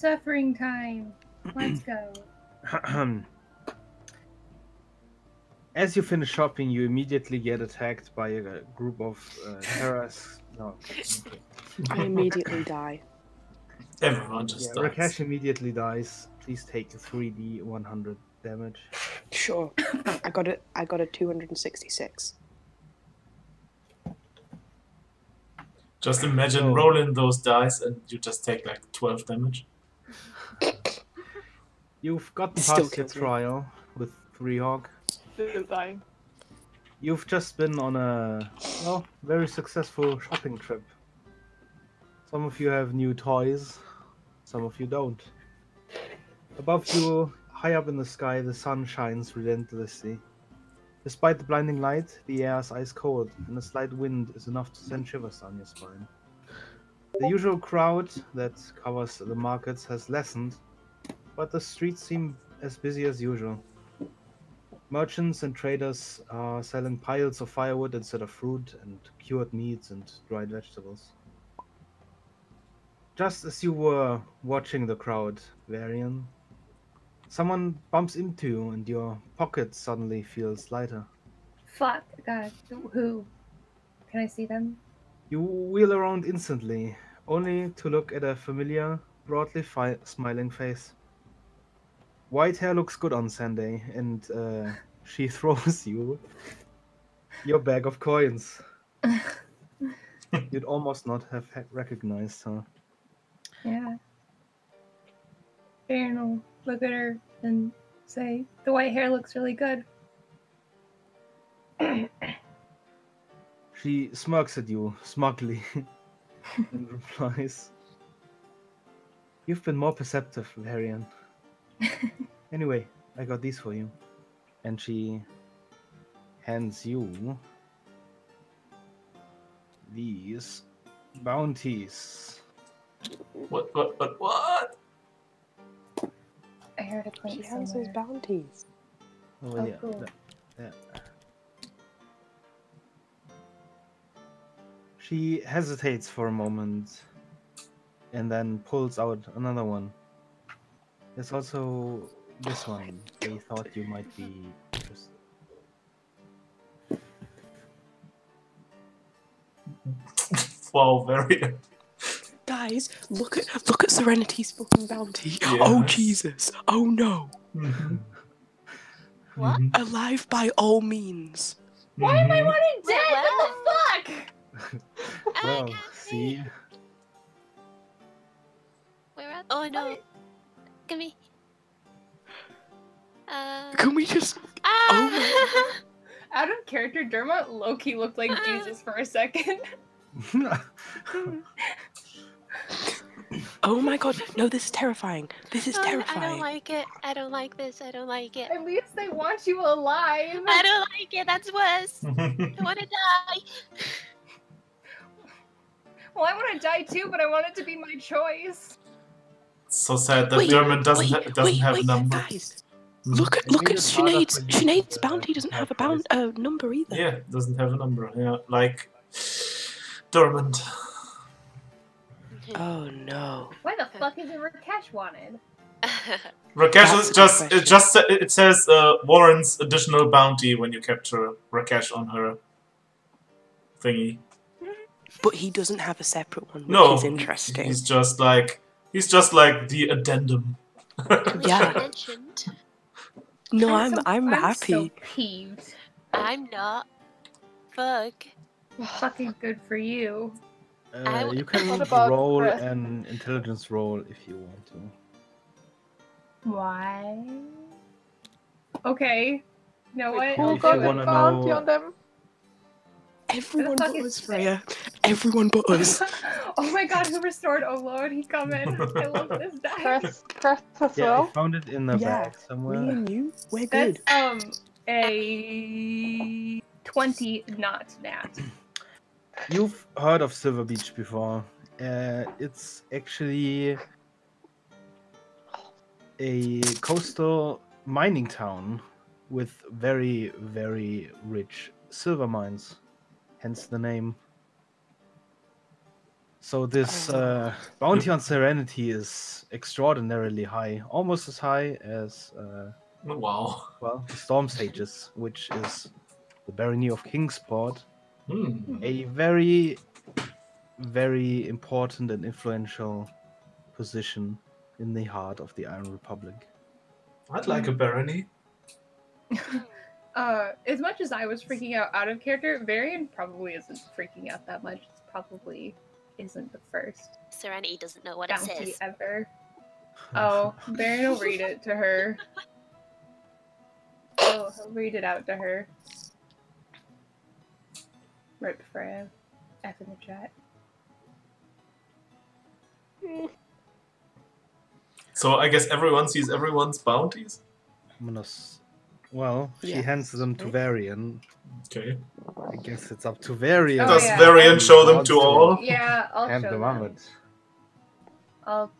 Suffering time. Let's go. As you finish shopping, you immediately get attacked by a group of terrorists. No. Okay. I immediately die. Everyone just dies. Rakesh immediately dies. Please take 3d 100 damage. Sure. I got a 266. Just imagine rolling those dice and you just take like 12 damage. You've gotten Still past your kills me. trial with 3-Hog. Still dying. You've just been on a, well, very successful shopping trip. Some of you have new toys, some of you don't. Above you, high up in the sky, the sun shines relentlessly. Despite the blinding light, the air is ice cold, and a slight wind is enough to send shivers down your spine. The usual crowd that covers the markets has lessened, but the streets seem as busy as usual. Merchants and traders are selling piles of firewood instead of fruit and cured meats and dried vegetables. Just as you were watching the crowd, Varian, someone bumps into you and your pocket suddenly feels lighter. Fuck. God. Who? Can I see them? You wheel around instantly, only to look at a familiar, broadly smiling face. White hair looks good on Sunday, and she throws you your bag of coins. You'd almost not have recognized her. Yeah. Aaron will look at her and say, "The white hair looks really good." She smirks at you smugly and replies, "You've been more perceptive, Varian. Anyway, I got these for you." And she hands you these bounties. What? I heard a plate She has somewhere. those bounties. Oh, Oh, yeah. cool. She hesitates for a moment and then pulls out another one. There's also this one. They thought you might be interested. Wow, very. Guys, look at Serenity's fucking bounty. Yes. Oh Jesus! Oh no! What? Alive by all means. Why am I running Wait, dead? What the fuck? Well, I can't see, Where at? Oh no. Give me. Can we just? Ah! Out of character, Dermot Loki looked like Jesus for a second. Oh my god! No, this is terrifying. This is I terrifying. don't like it. I don't like this. I don't like it. At least they want you alive. I don't like it. That's worse. I want to die. Well, I want to die too, but I want it to be my choice. So sad that Wait, Dermot doesn't wait, have a wait, number. guys. Look at Sinead's. Sinead's bounty doesn't have a number either. Yeah, doesn't have a number. Yeah, like Dermot. Oh no. Why the fuck is it Rakesh wanted? Rakesh That's is a just good it says warrants additional bounty when you capture Rakesh on her thingy. But he doesn't have a separate one, which No, is interesting. he's just like the addendum. Yeah. Mentioned. No, I'm so happy. peeved. I'm not. Fuck. Fucking good for you. You can What about roll Chris? an intelligence roll if you want to. Why? Okay. You know what? Who If you got the wanna bounty know- on them? Everyone fuck but is us, Freya. Everyone but us. Oh my god, who restored Oh Lord? He coming. I love this die. Chris as Yeah, I well? found it in the Yeah, bag Me somewhere. and you, we're That's good. a 20 not nat. You've heard of Silver Beach before. It's actually a coastal mining town with very, very rich silver mines. Hence the name. So this bounty on Serenity is extraordinarily high, almost as high as Wow. well the Storm Sages, which is the barony of Kingsport, a very, very important and influential position in the heart of the Iron Republic. I'd like a barony. As much as I was freaking out of character, Varian probably isn't freaking out that much. It's probably isn't the first Serenity doesn't know what it bounty says. ever. Oh, Varian will read it to her. Oh, he'll read it out to her. Right before I F in the chat. So I guess everyone sees everyone's bounties? Well, she hands them to Varian. Okay. I guess it's up to Varian. Does Varian show them to all? Yeah, I'll hand show them them. out. I'll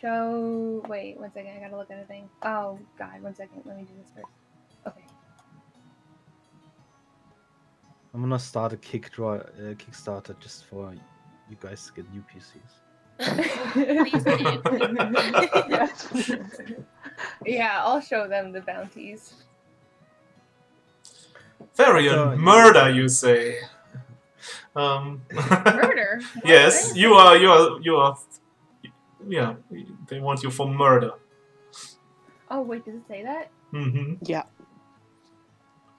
show... Wait, 1 second. I gotta look at a thing. Oh, God. 1 second. Let me do this first. Okay. I'm gonna start a Kickstarter just for you guys to get new PCs. Please do. Yes. Yeah, I'll show them the bounties. Varian, murder, you say? Murder? Yes, you are. Yeah, they want you for murder. Oh, wait, does it say that? Mm-hmm. Yeah.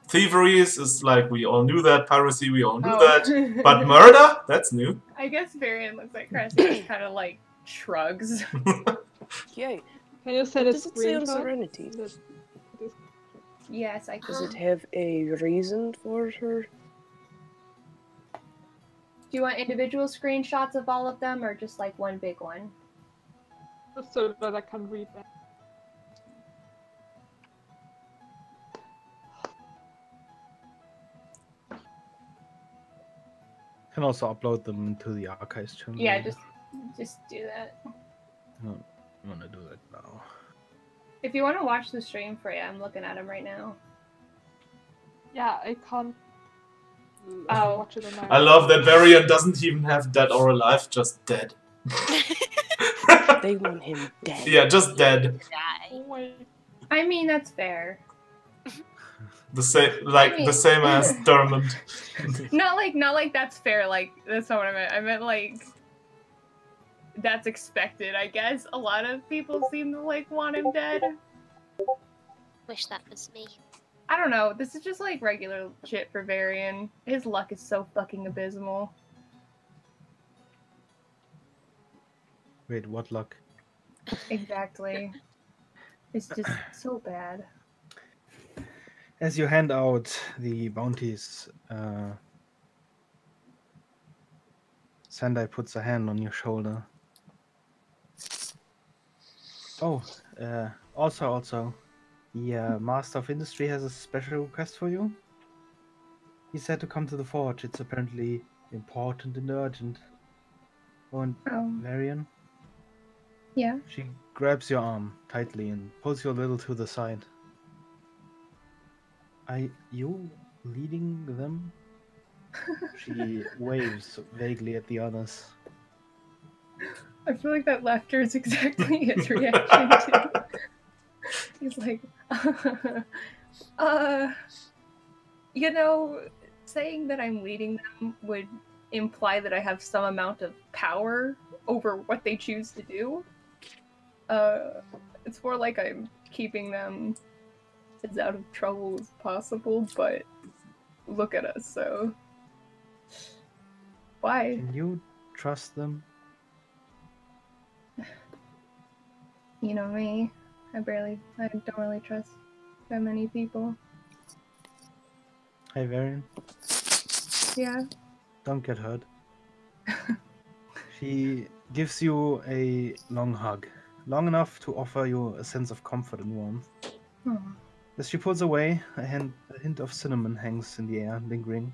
Thievery is like, we all knew that. Piracy, we all knew Oh. that. But murder? That's new. I guess Varian looks like Cressy just kind of like shrugs. Yay. Can you send What a does it say on screenshot? Serenity? Yes, I can. Does it have a reason for her? Do you want individual screenshots of all of them, or just like one big one? Just so that I can read them. Can also upload them into the archives channel. Yeah, just do that. I'm gonna do that now. If you want to watch the stream, Freya, I'm looking at him right now. Yeah, I can't Oh. watch it on my I love that Varian doesn't even have dead or alive, just dead. They want him dead. Yeah, just dead. Die. Oh my... I mean, that's fair. The same as Dermot. Not like that's fair. Like that's not what I meant. I meant like that's expected. I guess a lot of people seem to like want him dead. Wish that was me. I don't know. This is just like regular shit for Varian. His luck is so fucking abysmal. Wait, what luck? Exactly. It's just so bad. As you hand out the bounties, Sendai puts a hand on your shoulder. Oh, also, the Master of Industry has a special request for you. He said to come to the forge. It's apparently important and urgent. Oh, and Varian? Yeah. She grabs your arm tightly and pulls you a little to the side. Are you leading them? She waves vaguely at the others. I feel like that laughter is exactly his reaction too. He's like, you know, saying that I'm leading them would imply that I have some amount of power over what they choose to do. It's more like I'm keeping them as out of trouble as possible, but look at us, so... Why? Can you trust them? You know me. I don't really trust that many people. Hey, Varian. Yeah. Don't get hurt. She gives you a long hug. Long enough to offer you a sense of comfort and warmth. Oh. As she pulls away, a hint of cinnamon hangs in the air, lingering.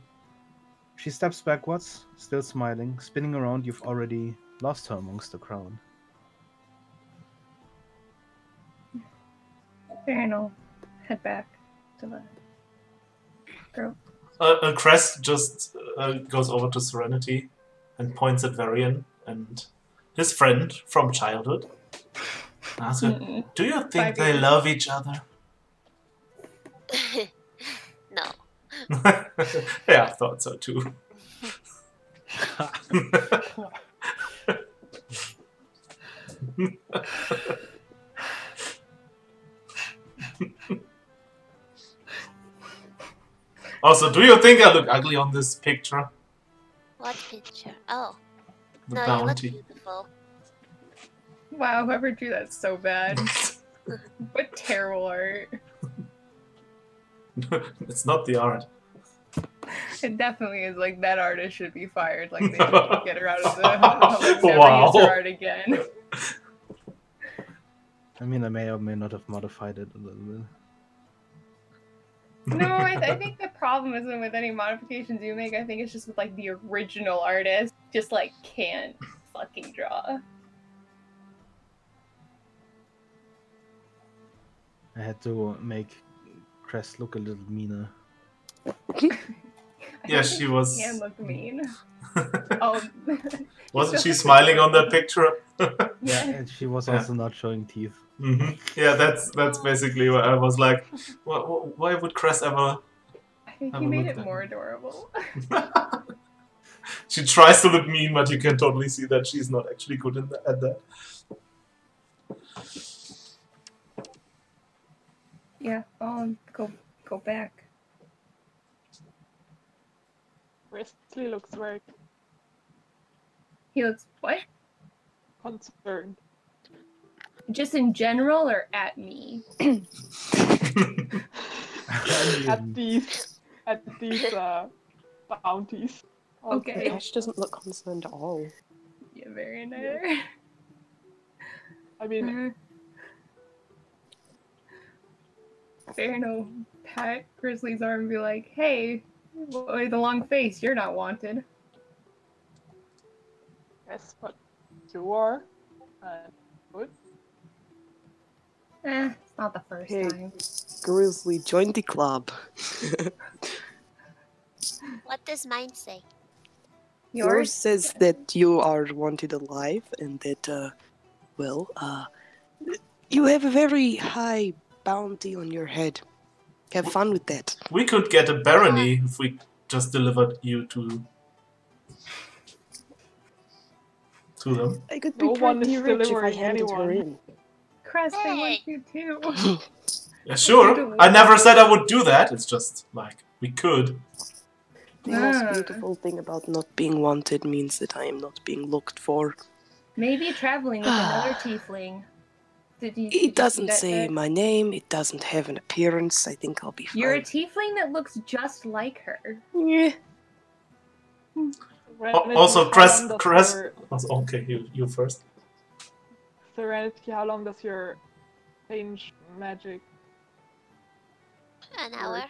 She steps backwards, still smiling. Spinning around, you've already lost her amongst the crowd. Fair enough. Head back to the group. Crest just goes over to Serenity and points at Varian and his friend from childhood. Ask her, do you think 5 they years. love each other? No. Yeah, I thought so too. Also, do you think I look ugly on this picture? What picture? Oh. The No, you look bounty. beautiful. Wow, whoever drew that's so bad. What terrible art. It's not the art. It definitely is. Like, that artist should be fired. Like, they should get her out of the like, never Wow. use her art again. I mean, I may or may not have modified it a little bit. No, I think the problem isn't with any modifications you make. I think it's just with, like, the original artist. Just, like, can't fucking draw. I had to make Crest look a little meaner. Yeah, she was. Can look mean. Oh. Wasn't she smiling on that picture? Yeah. And she was Yeah. also not showing teeth. Yeah, that's basically what I was like. Why would Cress ever? I think Have he a made look it then. more adorable. She tries to look mean, but you can totally see that she's not actually good at that. Yeah, go back. Wesley looks very He looks what? concerned. Just in general or at me? At these bounties. Okay. Ash doesn't look concerned at all. Yeah, very nice. I mean, Fair no pat Grizzly's arm and be like, hey, boy, the long face, you're not wanted. yes, but you are. Good. It's not the first Hey. time. Grizzly, join the club. What does mine say? Yours says that you are wanted alive and that, you have a very high bounty on your head. Have fun with that. We could get a barony if we just delivered you to them. I could be No one pretty is rich if I delivering handed her anyone. in. Crest, they Hey. want you too. Yeah, sure. I never said I would do that. It's just like we could. The most Ah. beautiful thing about not being wanted means that I am not being looked for. Maybe traveling with another tiefling. Did you see It doesn't that, say Ed? my name, it doesn't have an appearance. I think I'll be fine. You're a tiefling that looks just like her. Yeah. Serenity, Also, how Cress. long does Cress. your- Okay, you first. Serenity, how long does your change magic? An hour.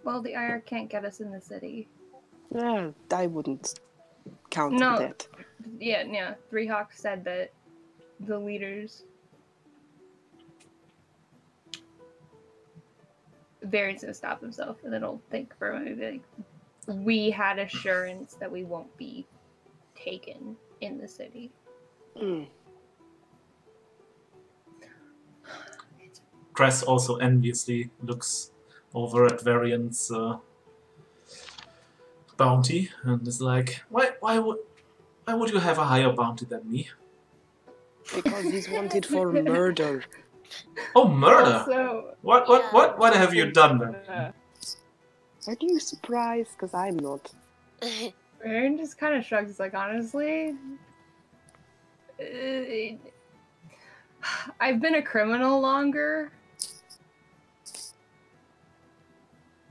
Well, the IR can't get us in the city. Yeah, I wouldn't count on No. that. Yeah. Three Hawks said that the leaders. Varian's gonna stop himself, and then he'll think for a minute. Like, we had assurance that we won't be taken in the city. Mm. Cress also enviously looks over at Varian's bounty and is like, why would you have a higher bounty than me? Because he's wanted for murder. Oh, murder! Also, What have you done then? Are you surprised? Because I'm not. Varian just kind of shrugs. He's like, honestly, I've been a criminal longer.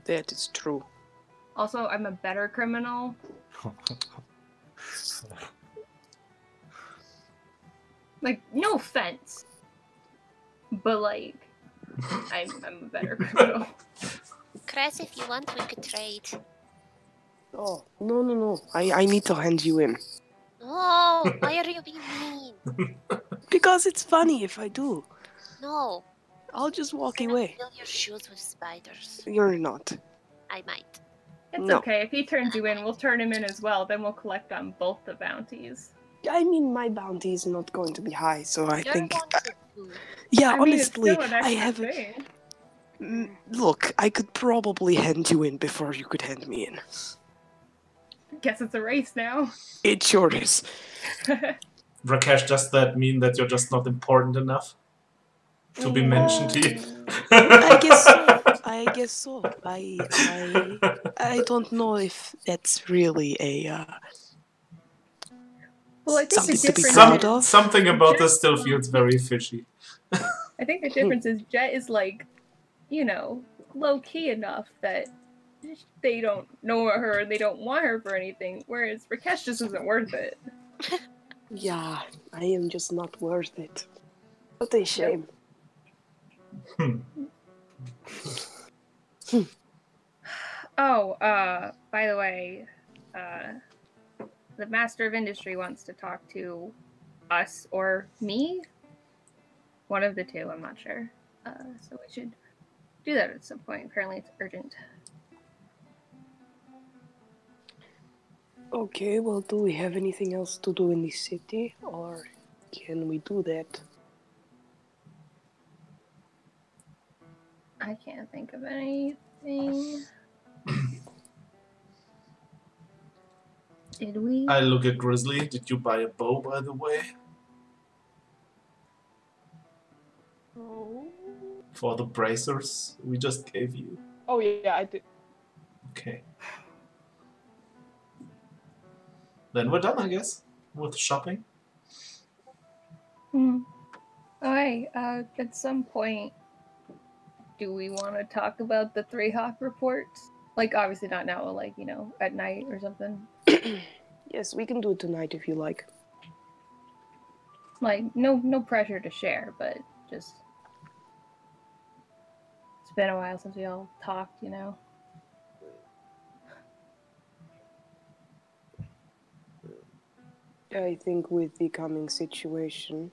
That is true. Also, I'm a better criminal. Like, no offense, but like, I'm a better criminal. Cress, if you want, we could trade. Oh, no. I need to hand you in. Oh, why are you being mean? Because it's funny if I do. No. I'll just walk I'm gonna away. fill your shoes with spiders. You're not. I might. It's No. okay. If he turns you in, we'll turn him in as well. Then we'll collect on both the bounties. I mean, my bounty is not going to be high, so I You're think. wanted to. Yeah, I mean, honestly, it's still an I extra have. thing. Look, I could probably hand you in before you could hand me in. Guess it's a race now. It sure is. Rakesh, does that mean that you're just not important enough to be mentioned here? I guess so. I guess so. I don't know if that's really a Well, I think something the to be difference proud is of. Something about Jet- this still feels very fishy. I think the difference is Jet is like, you know, low key enough that they don't know her and they don't want her for anything, whereas Rakesh just isn't worth it. Yeah, I am just not worth it. What a shame. Oh, by the way, the Master of Industry wants to talk to us or me. One of the two, I'm not sure. So we should do that at some point. Apparently it's urgent. Okay, well, do we have anything else to do in the city, or can we do that? I can't think of anything. Did we? I look at Grizzly. Did you buy a bow, by the way? Oh. For the bracers we just gave you? Oh yeah, I did. Okay. Then we're done, I guess, with shopping. Alright, at some point, do we want to talk about the 3-Hawk reports? Like, obviously not now, like, you know, at night or something. Yes, we can do it tonight if you like. Like, no pressure to share, but just... It's been a while since we all talked, you know? I think with the coming situation,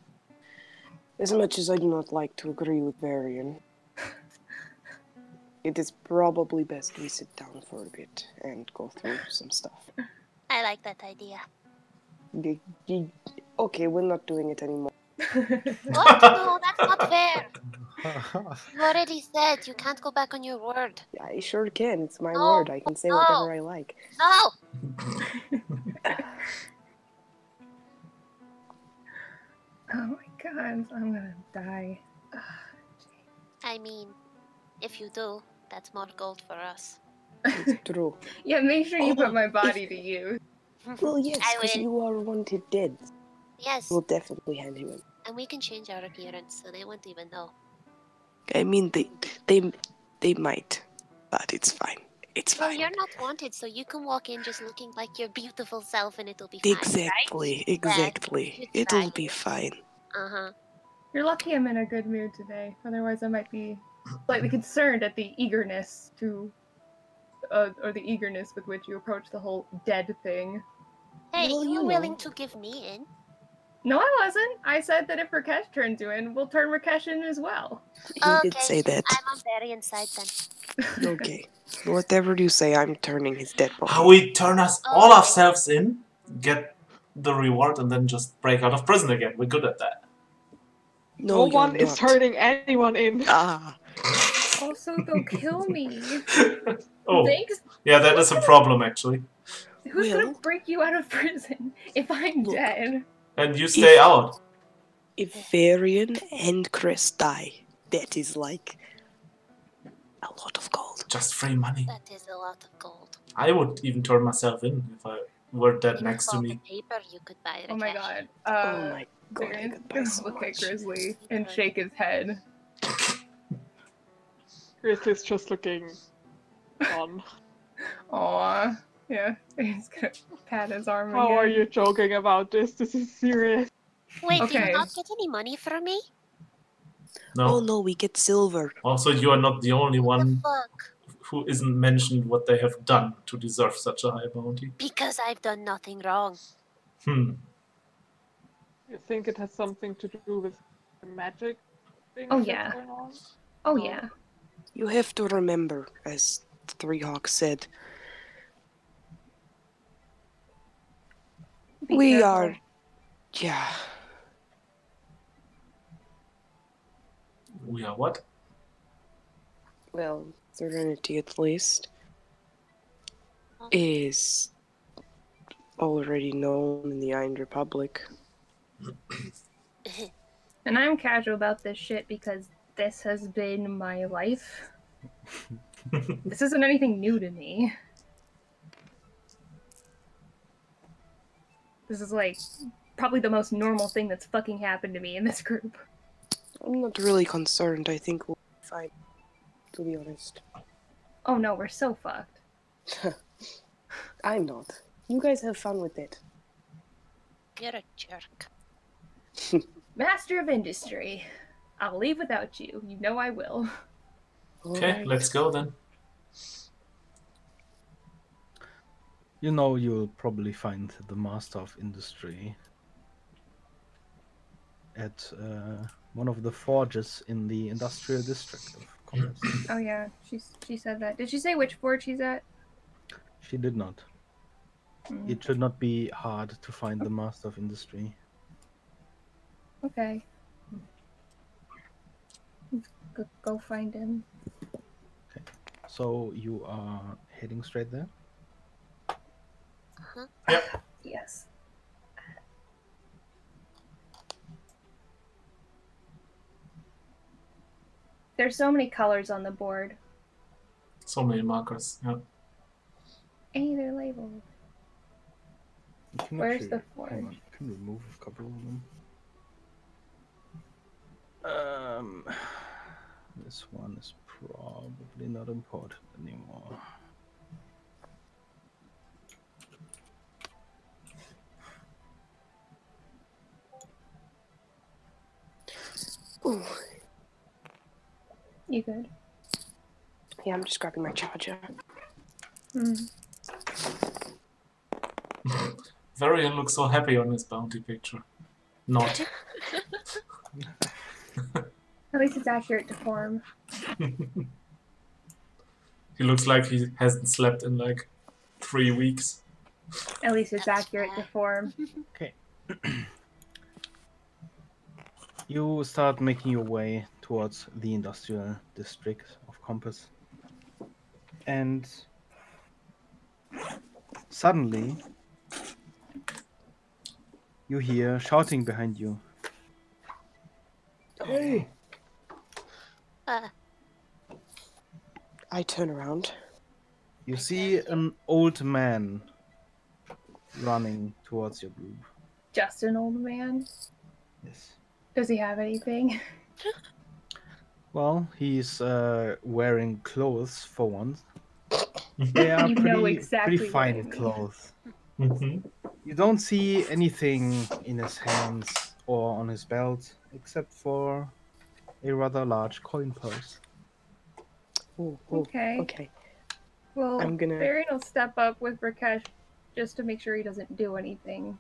as much as I do not like to agree with Varian, it is probably best we sit down for a bit and go through some stuff. I like that idea. Okay, we're not doing it anymore. What? No, that's not fair. You already said you can't go back on your word. I sure can. It's my No, word. I can say no. whatever I like. No! Oh my god, I'm gonna die. I mean, if you do, that's more gold for us. It's true. Yeah, make sure you Oh, put my body to use. Well, yes, I because will. you are wanted dead. Yes, We'll definitely hand you in. and we can change our appearance so they won't even know. I mean, they might, but it's fine. It's Well, fine. you're not wanted, so you can walk in just looking like your beautiful self and it'll be fine, Exactly, right? exactly. You It'll try be it. fine. Uh-huh. You're lucky I'm in a good mood today. Otherwise, I might be slightly concerned at the eagerness to, or the eagerness with which you approach the whole dead thing. Hey, Well, you you were know. willing to give me in. No, I wasn't. I said that if Rakesh turns you in, we'll turn Rakesh in as well. He did say that. I'm on Varian's side then. Okay. Whatever you say, I'm turning his dead body. How we turn us all Okay. ourselves in, get the reward, and then just break out of prison again. We're good at that. No you're one is not. turning anyone in. Ah, Also, they'll kill me. Oh, Thanks. yeah, that is a problem, actually. Who's gonna Well- break you out of prison if I'm Look. dead? And you stay out. if Varian and Chris die, that is like a lot of gold. Just free money. That is a lot of gold. I would even turn myself in if I were dead Even next to salt me. and paper you could buy Oh my Rakesh. god. Oh my god, I Varian's could buy gonna so look at much. Grizzly and shake his head. Grizzly's just looking on. Aw. Yeah. He's gonna pat his arm How again. are you joking about this? This is serious. Wait, do Okay. you not get any money from me? Oh No. no, we get silver. Also, you are not the only What one the fuck? who isn't mentioned what they have done to deserve such a high bounty. Because I've done nothing wrong. You think it has something to do with the magic thing Oh, that's yeah. going on? Oh No. yeah. You have to remember, as 3-Hawk said, Be We careful. are. Yeah. We are what? Well, Serenity at least is already known in the Iron Republic. And I'm casual about this shit because this has been my life. This isn't anything new to me. This is like probably the most normal thing that's fucking happened to me in this group. I'm not really concerned. I think we'll be fine, to be honest. Oh no, we're so fucked. I'm not. You guys have fun with it. You're a jerk. Master of Industry. I'll leave without you. You know I will. Okay, Alright. let's go then. You know you'll probably find the Master of Industry at one of the forges in the industrial district of Compass. Oh yeah, she said that. Did she say which forge she's at? She did not. Mm, It should not be hard to find the Master of Industry. okay. Go find him. So you are heading straight there? Uh-huh. Yep. Yes. There's so many colors on the board. So many markers. Yeah. Hey, they're labeled. You can Where's actually, the hang on, forge? you can remove a couple of them. This one is probably not important anymore. Ooh. You good? Yeah, I'm just grabbing my charger. Mm. Varian looks so happy on his bounty picture. Not. At least it's accurate to form. He looks like he hasn't slept in like 3 weeks. At least it's That's accurate to fair. form. Okay. You start making your way towards the industrial district of Compass. And suddenly, you hear shouting behind you. Hey! Uh, I turn around. You see an old man running towards your group. Just an old man. Yes. Does he have anything? Well, he's wearing clothes for once. They are You know pretty exactly what I fine mean. clothes. Mhm. You don't see anything in his hands or on his belt except for a rather large coin purse. Ooh, Okay. Okay. Well, I'm gonna- Varian will step up with Rakesh just to make sure he doesn't do anything.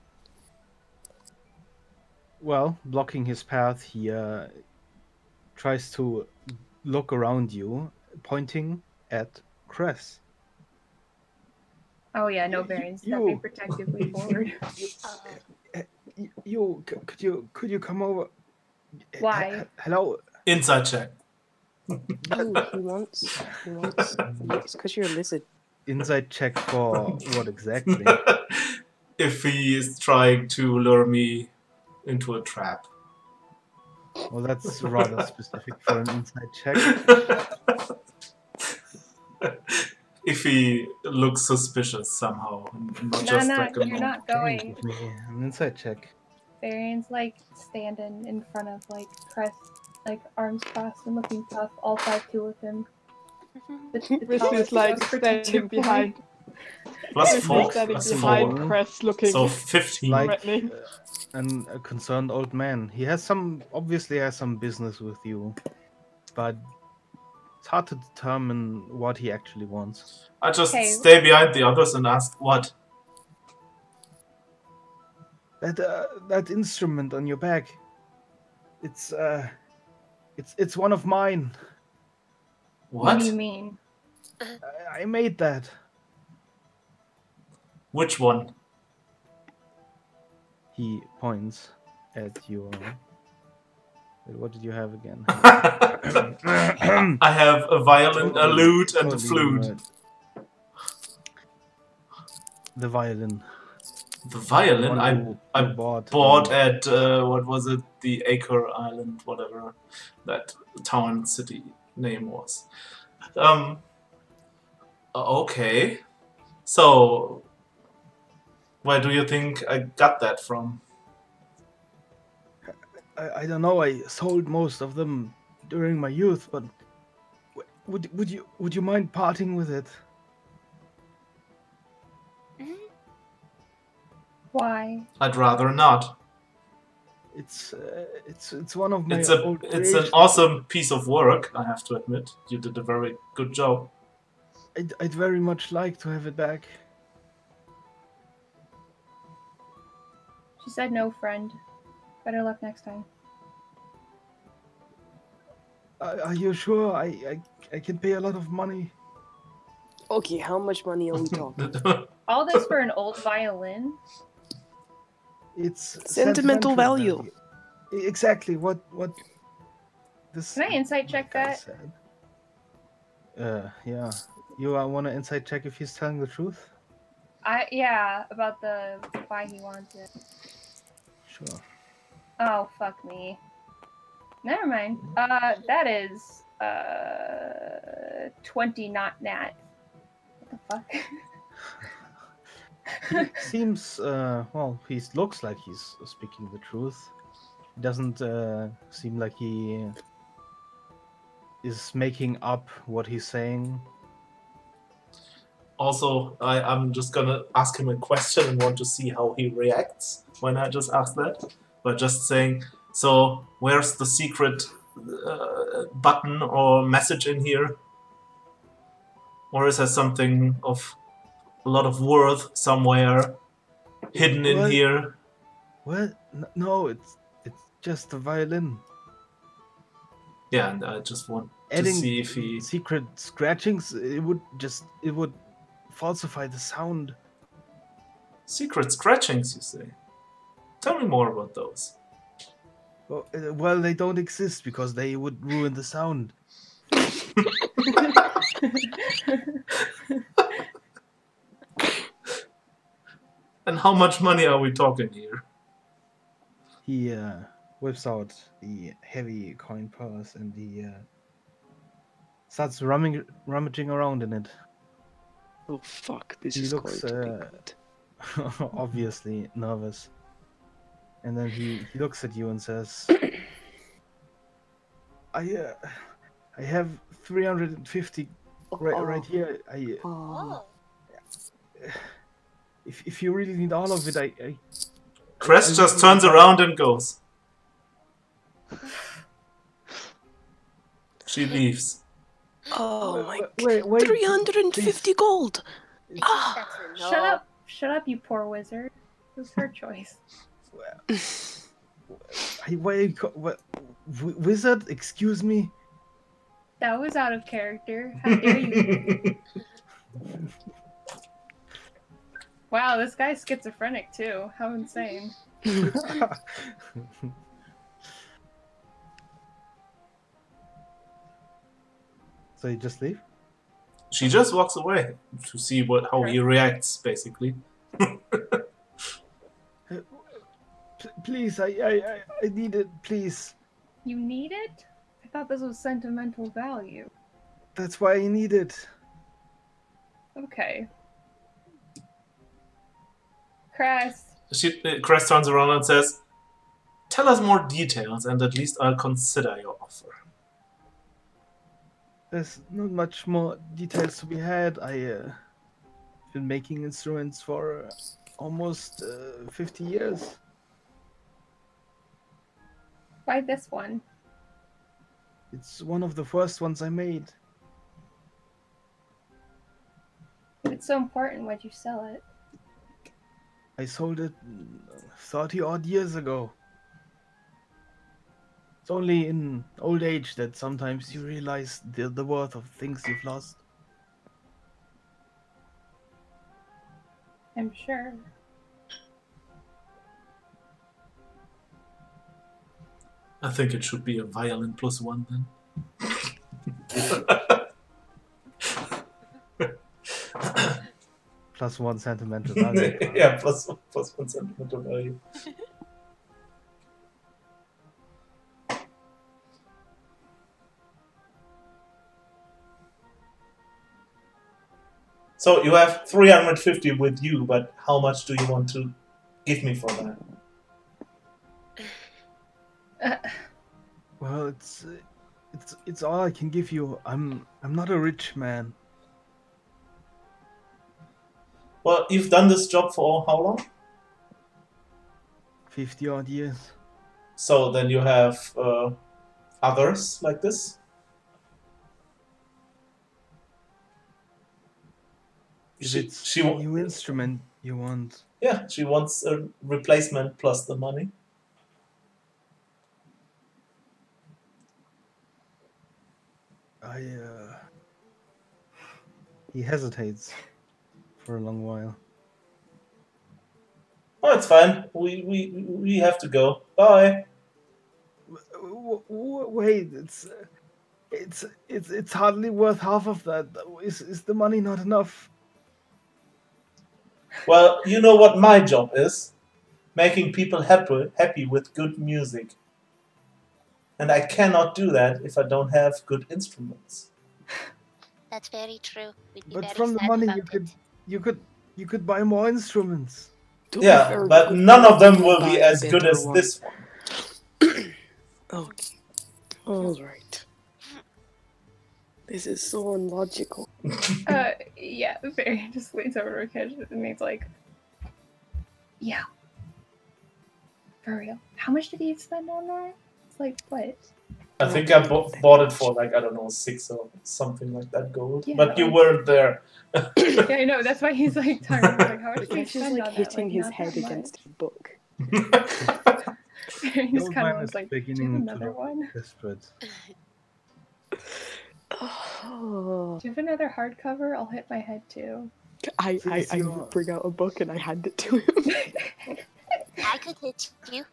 Well, blocking his path, he tries to look around you, pointing at Cress. Oh yeah, no You- Varian you- stepping protectively forward. Could you come over? Why? Hello. Inside check. Oh, he wants. It's because you're a lizard. Inside check for what exactly? If he is trying to lure me into a trap. Well, that's rather specific for an inside check. If he looks suspicious somehow, and not just like a You're normal. not Okay, going. give me an inside check. Varian's like standing in front of like Crest, like arms crossed and looking tough, all 5'2" of him. The Missy tallest, is like most standing protective form. behind. Plus Missy 4. is standing Plus behind 4. Crest, looking So 15. Like threatening. a concerned old man. He has obviously has some business with you, but it's hard to determine what he actually wants. I just Okay. stay behind the others and ask what. That instrument on your back. It's one of mine. What What? do you mean? I made that. Which one? He points at your. Wait, what did you have again? I have a violin, a lute, and a Totally flute. right. The violin. The violin One I you bought at what was it? The Acre Island, whatever that town city name was. Okay. So, where do you think I got that from? I don't know. I sold most of them during my youth, but would you mind parting with it? Why? I'd rather not. It's one of my It's old an creations. awesome piece of work, I have to admit. You did a very good job. I'd very much like to have it back. She said no, friend. Better luck next time. Are you sure? I can pay a lot of money. Okay, how much money are we talking? All this for an old violin? It's Sentimental value. Exactly what this. Can I insight check guy that? said. Yeah. You want to insight check if he's telling the truth? Yeah, about the why he wants it. Sure. Oh, fuck me. Never mind. That is 20 not nat. What the fuck? He seems well. He looks like he's speaking the truth. He doesn't seem like he is making up what he's saying. Also, I'm just gonna ask him a question and want to see how he reacts when I just ask that. But just saying, so where's the secret button or message in here? Or is there something of a lot of worth somewhere hidden in here? Well, no, it's just a violin. Yeah, and I just want Adding to see if he... secret scratchings, it would falsify the sound. Secret scratchings, you say? Tell me more about those. Well, they don't exist because they would ruin the sound. And how much money are we talking here? He whips out the heavy coin purse and he starts rummaging around in it. Oh fuck, this He is looks going to be good. obviously nervous. And then he looks at you and says, I have 350 right here. If you really need all of it, Crest just turns around and goes. She leaves. Oh my god. wait, 350 gold! That's a no. Shut up! Shut up, you poor wizard. It was her choice. Wizard? Excuse me? That was out of character. How dare you? Wow, this guy's schizophrenic too. How insane. So you just leave? She just walks away to see how he reacts, basically. Please, I need it, please. You need it? I thought this was sentimental value. That's why I need it. Okay. Crest. Crest turns around and says, "Tell us more details, and at least I'll consider your offer." There's not much more details to be had. I've been making instruments for almost 50 years. Why this one? It's one of the first ones I made. If it's so important, why'd you sell it? I sold it 30 odd years ago. It's only in old age that sometimes you realize the worth of things you've lost. I'm sure. I think it should be a violin +1 then. +1 sentimental value. Yeah, +1 sentimental value. So you have 350 with you, but how much do you want to give me for that? Well, it's all I can give you. I'm not a rich man. Well, you've done this job for how long? 50 odd years. So then you have others like this? If it's a new instrument you want. Yeah, she wants a replacement plus the money. He hesitates for a long while. Oh, it's fine. We have to go. Bye. Wait, it's hardly worth half of that. Is the money not enough? Well, you know what my job is? Making people happy with good music. And I cannot do that if I don't have good instruments. That's very true. We'd be But very from the sad money about you could buy more instruments. Yeah, but none of them will be as good as this one. Okay. Alright. This is so illogical. Yeah, Barry just leans over to Rakesh and he's like, yeah. For real. How much did he spend on that? It's like, what? I think I bought it for like, I don't know, 6 or something like that gold. Yeah, but you like- weren't there. Yeah, I know. That's why he's like tired. He's like, how much did he Rakesh is spend like on hitting that? his Not head that against a book. He just Old kind of man was is like, do you have beginning to another look one? desperate. Oh. Do you have another hardcover? I'll hit my head too. I bring out a book and I hand it to him. I could hit you.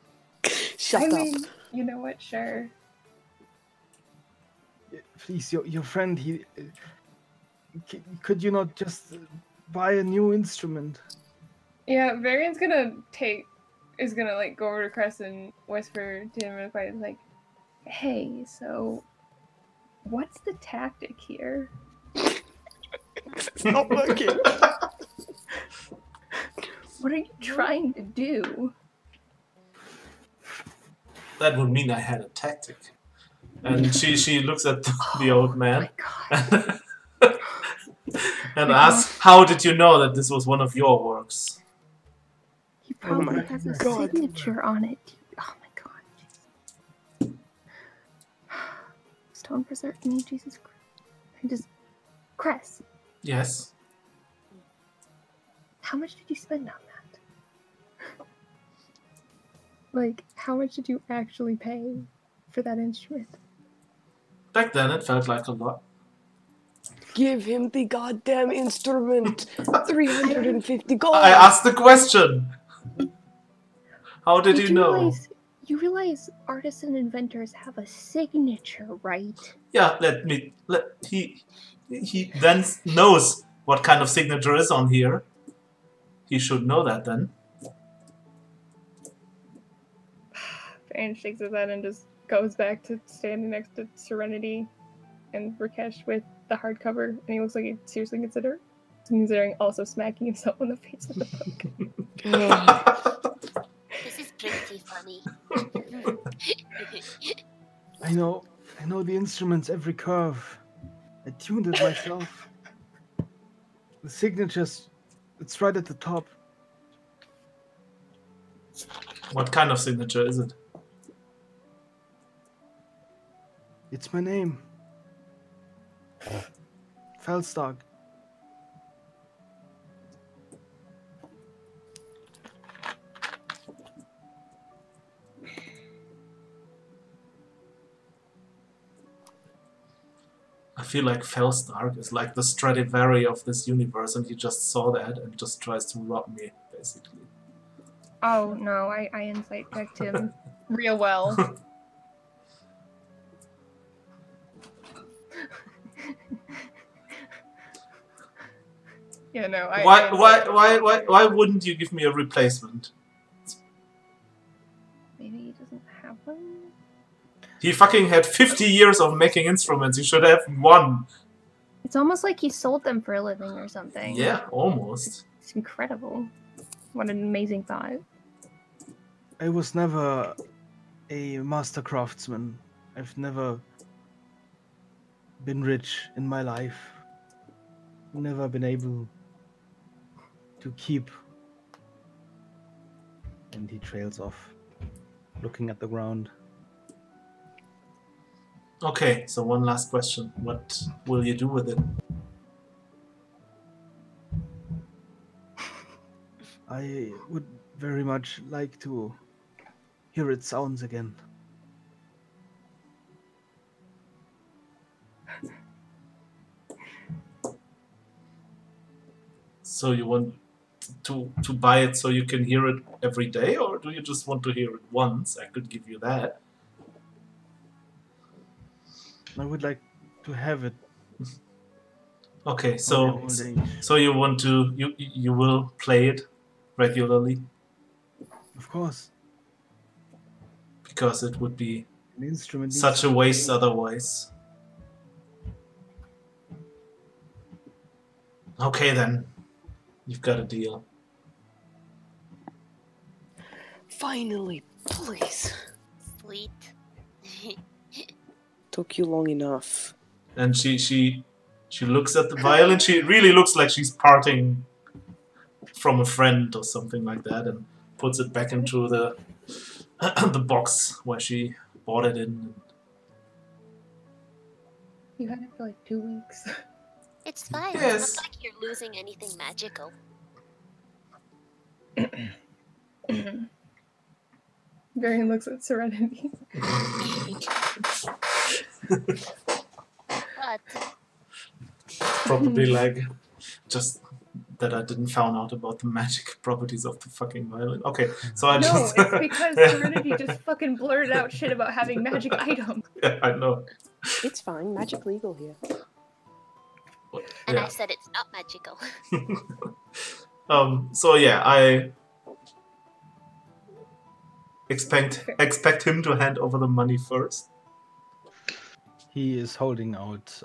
Shut I up. mean, you know what? Sure. Please, your friend, could you not just buy a new instrument? Yeah, Varian's is gonna like go over to Cress and whisper to him real quiet, like, hey, so what's the tactic here? It's not working. What are you trying to do? That would mean I had a tactic. And she looks at the old man and asks, how did you know that this was one of your works? He probably my has a God. signature on it. Oh my god. Stone preserved me, Jesus Christ. Cress, Yes. how much did you spend on that? Like, how much did you actually pay for that instrument? Back then it felt like a lot. Give him the goddamn instrument. 350 gold. I asked the question. How did you know? You realize artists and inventors have a signature, right? Yeah, he then knows what kind of signature is on here. He should know that then. Varian shakes his head and just goes back to standing next to Serenity and Rakesh with the hardcover, and he looks like he's seriously considering also smacking himself in the face with the book. This is pretty funny. I know the instrument's every curve. I tuned it myself. The signature's, it's right at the top. What kind of signature is it? It's my name. Felstark. I feel like Felstark is like the Stradivari of this universe, and he just saw that and just tries to rob me, basically. Oh no, I insight checked him real well. Yeah, no. Why wouldn't you give me a replacement? Maybe he doesn't have one. He fucking had 50 years of making instruments. He should have one. It's almost like he sold them for a living or something. Yeah, almost. It's incredible. What an amazing thought. I was never a master craftsman. I've never been rich in my life. Never been able to keep. And he trails off, looking at the ground. Okay, so one last question. What will you do with it? I would very much like to hear its sounds again. So you want to buy it so you can hear it every day, or do you just want to hear it once? I could give you that. I would like to have it. Okay, on my old age. so you want to you will play it regularly Of course, because it would be an instrument. such a waste otherwise. Okay then, you've got a deal. Finally, please. Sweet. Took you long enough. And she looks at the violin. She really looks like she's parting from a friend or something like that, and puts it back into the the box where she bought it in. You had it for like 2 weeks. It's fine. Yes. It's not like you're losing anything magical. Varian looks at Serenity. But Probably like just that I didn't found out about the magic properties of the fucking violin. Okay, so I No, just it's because Serenity just fucking blurted out shit about having magic items. yeah, I know. It's fine. Magic legal here. and Yeah. I said it's not magical. So yeah, I expect him to hand over the money first. He is holding out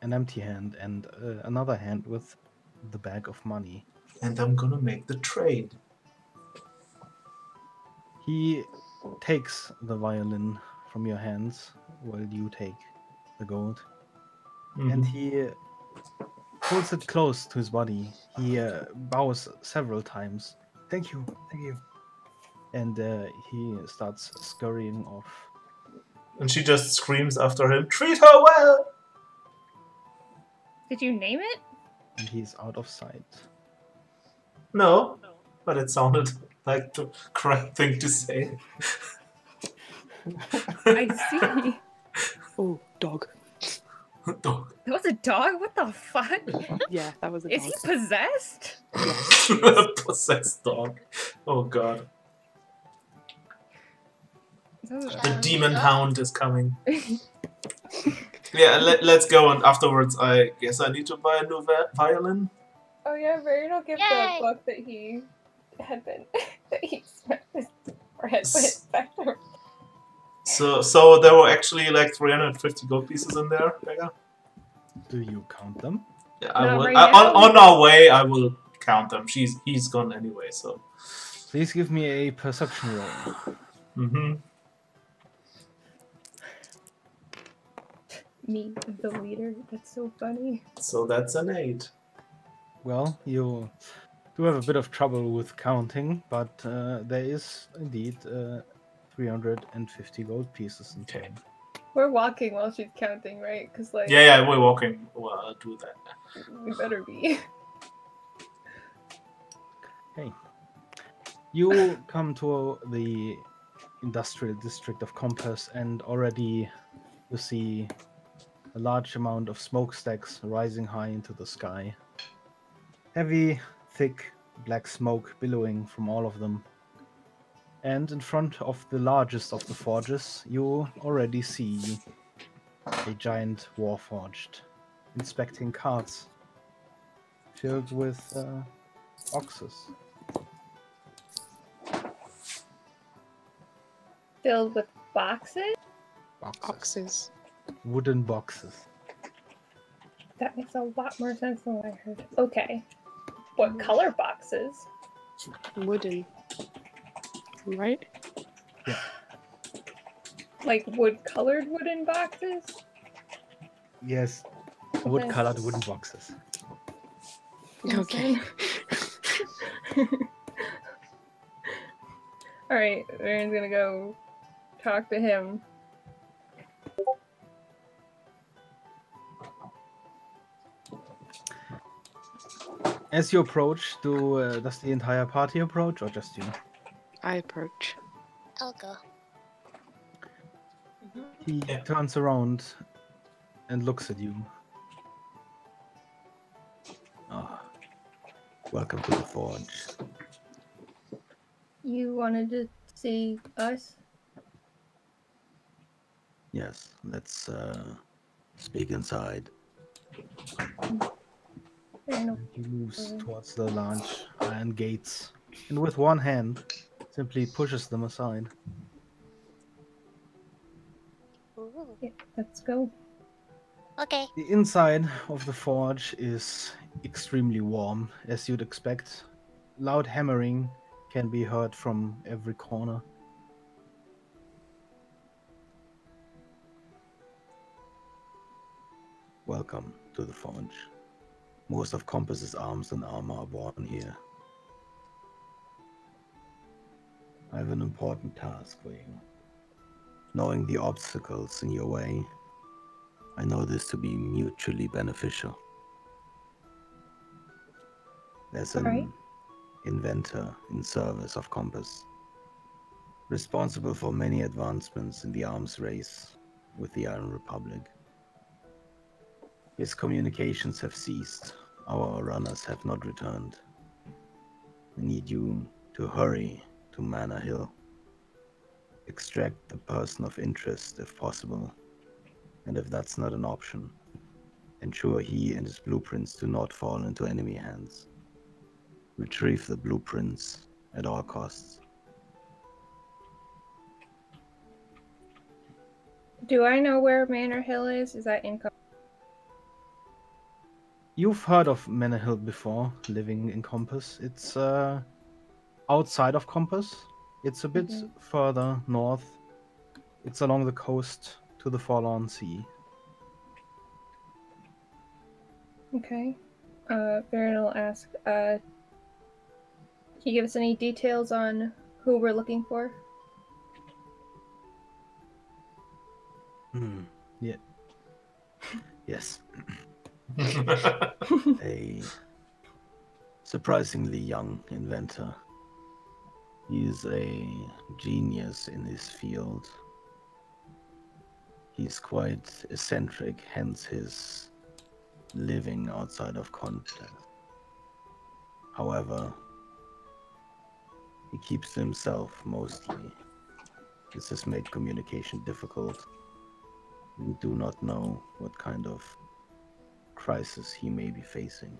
an empty hand and another hand with the bag of money. And I'm gonna make the trade. He takes the violin from your hands while you take the gold. And he holds it close to his body. He bows several times. Thank you, thank you. And he starts scurrying off. And she just screams after him, "Treat her well!" Did you name it? And he's out of sight. No, but it sounded like the correct thing to say. I see. Oh, dog. Dog. That was a dog? What the fuck? Yeah, that was a Is dog. he possessed? Yes. Possessed dog. Oh god. The Oh, demon hound is coming. Yeah, let's go, and afterwards I guess I need to buy a new violin. Oh yeah, Varian will give Yay! the book that he had been that he smacked his forehead with back to her. So there were actually like 350 gold pieces in there, Beggar? Do you count them? Yeah, I Not will. right now. On our way, I will count them. He's gone anyway, so. Please give me a perception roll. Mm-hmm. Me, the leader. That's so funny. So that's an 8. Well, you do have a bit of trouble with counting, but there is indeed 350 gold pieces in total. We're walking while she's counting, right? Because like, Yeah, we're walking. Well, I'll do that. we better be. Hey, you come to the industrial district of Compass, and already you see a large amount of smokestacks rising high into the sky. Heavy, thick, black smoke billowing from all of them. And in front of the largest of the forges, you already see a giant warforged inspecting carts filled with boxes. Filled with boxes? Boxes. Wooden boxes. That makes a lot more sense than what I heard. Okay. What color boxes? Wooden. Right? Yeah. Like wood-colored wooden boxes? Yes. Wood-colored wooden boxes. Okay. Alright, Aaron's gonna go talk to him. As you approach, does the entire party approach, or just you? I approach. I'll go. He turns around and looks at you. Ah, welcome to the Forge. You wanted to see us? Yes, let's speak inside. He moves towards the large iron gates, and with one hand, simply pushes them aside. Ooh. Yeah, let's go. Okay. The inside of the forge is extremely warm, as you'd expect. Loud hammering can be heard from every corner. Welcome to the forge. Most of Compass's arms and armor are born here. I have an important task for you. Knowing the obstacles in your way, I know this to be mutually beneficial. There's an inventor in service of Compass, responsible for many advancements in the arms race with the Iron Republic. His communications have ceased. Our runners have not returned. I need you to hurry to Manor Hill. Extract the person of interest if possible, and if that's not an option, ensure he and his blueprints do not fall into enemy hands. Retrieve the blueprints at all costs. Do I know where Manor Hill is? Is that in... You've heard of Manor Hill before, living in Compass. It's outside of Compass. It's a bit further north. It's along the coast to the Forlorn Sea. Okay. Baron will ask, can you give us any details on who we're looking for? Yeah. Yes. A surprisingly young inventor. He's a genius in his field. He's quite eccentric, hence his living outside of contact. However, he keeps to himself mostly. This has made communication difficult. We do not know what kind of crisis he may be facing.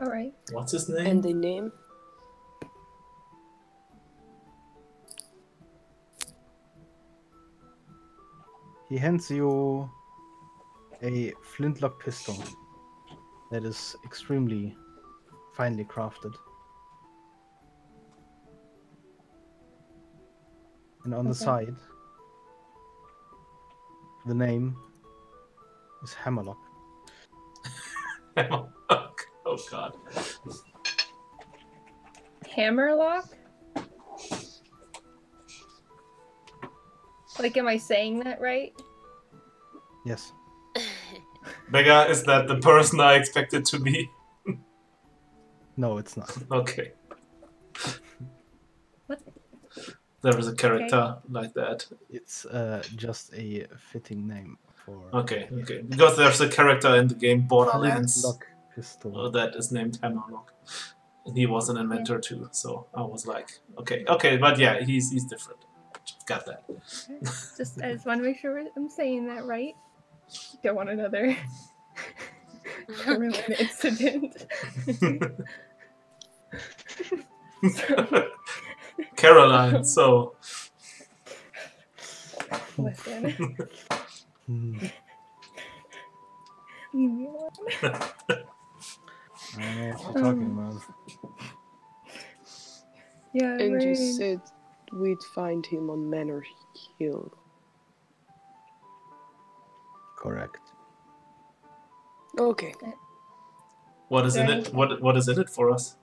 All right. What's his name? And the name? He hands you a flintlock pistol that is extremely finely crafted. And on the side, the name is Hammerlock. Oh god. Hammerlock? Like, am I saying that right? Yes. Beggar, is that the person I expected to be? No, it's not. Okay. What? There is a character like that. It's just a fitting name for... Okay. Because there's a character in the game Borderlands Flintlock pistol. that is named Hammerlock. And he was an inventor too, so I was like, okay, but yeah, he's different. Got that. Just, I just want to make sure I'm saying that right. Don't want another Carolyn incident. Caroline, so Listen. Hmm. Leave me alone. I don't know what you're talking about. Yeah, And you right. said we'd find him on Manor Hill. Correct. Okay. what is in it? What is in it for us?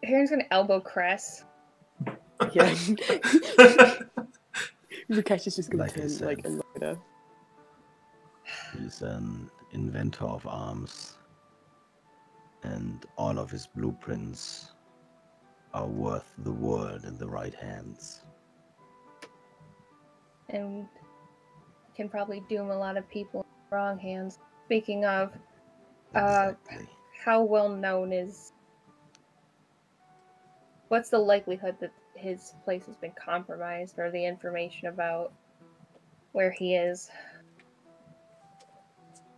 Heron's gonna elbow Cress. Yeah. Rakesh is just gonna Like I turn like said. and look at her. He's an inventor of arms, and all of his blueprints are worth the world in the right hands. And can probably doom a lot of people in the wrong hands. Speaking of, Exactly. how well known is... What's the likelihood that his place has been compromised, or the information about where he is?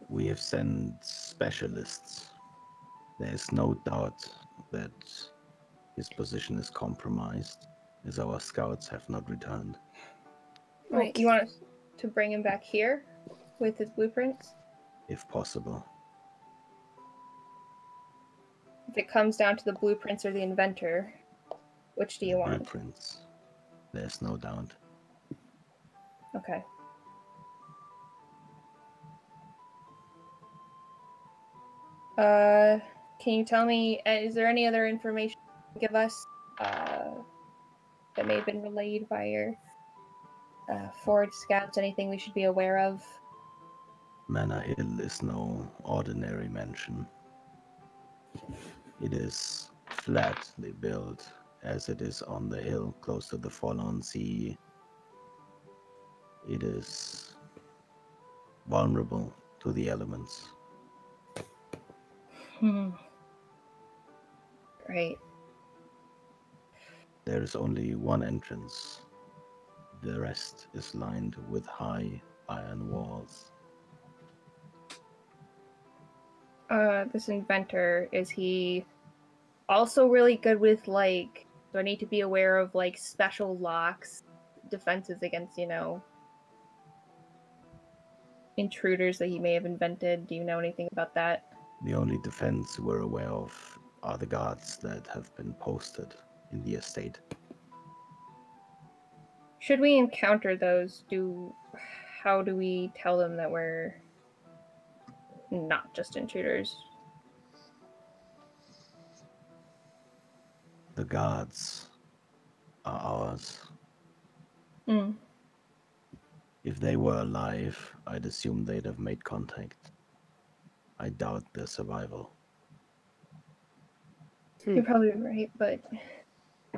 We have sent specialists. There is no doubt that his position is compromised, as our scouts have not returned. Wait, you want us to bring him back here with his blueprints? If possible. If it comes down to the blueprints or the inventor, which do you want? Blueprints. There's no doubt. Okay. Can you tell me, is there any other information you can give us that may have been relayed by your forward scouts? Anything we should be aware of? Manor Hill is no ordinary mansion. It is flatly built, as it is on the hill close to the Forlorn Sea. It is vulnerable to the elements. Right. There is only one entrance. The rest is lined with high iron walls. This inventor, is he also really good with, like, do I need to be aware of, like, special locks, defenses against, intruders that he may have invented? Do you know anything about that? The only defense we're aware of are the guards that have been posted in the estate. Should we encounter those, how do we tell them that we're not just intruders? The guards are ours. Mm. If they were alive, I'd assume they'd have made contact. I doubt their survival. You're probably right, but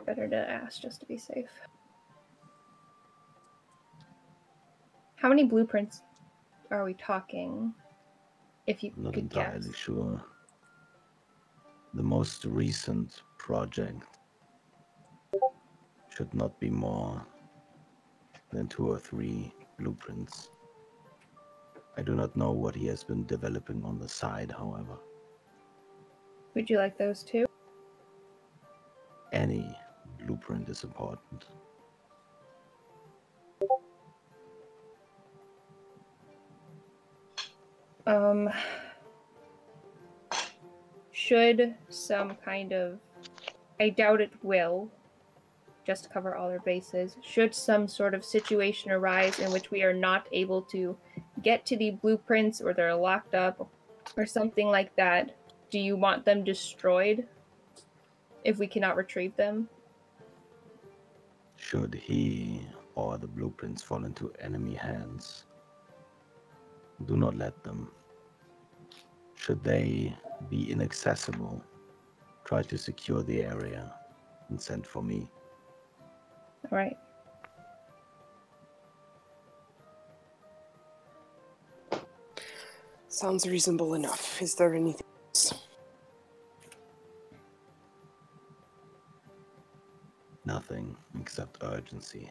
better to ask just to be safe. How many blueprints are we talking? If you I'm not could entirely guess. sure. The most recent project should not be more than 2 or 3 blueprints. I do not know what he has been developing on the side, however. Would you like those too? Any blueprint is important. Should some kind of... I doubt it will, just to cover all our bases. Should some sort of situation arise in which we are not able to get to the blueprints, or they're locked up, or something like that, do you want them destroyed if we cannot retrieve them? Should he or the blueprints fall into enemy hands, do not let them. Should they be inaccessible, try to secure the area and send for me. All right. Sounds reasonable enough. Is there anything else? Nothing except urgency.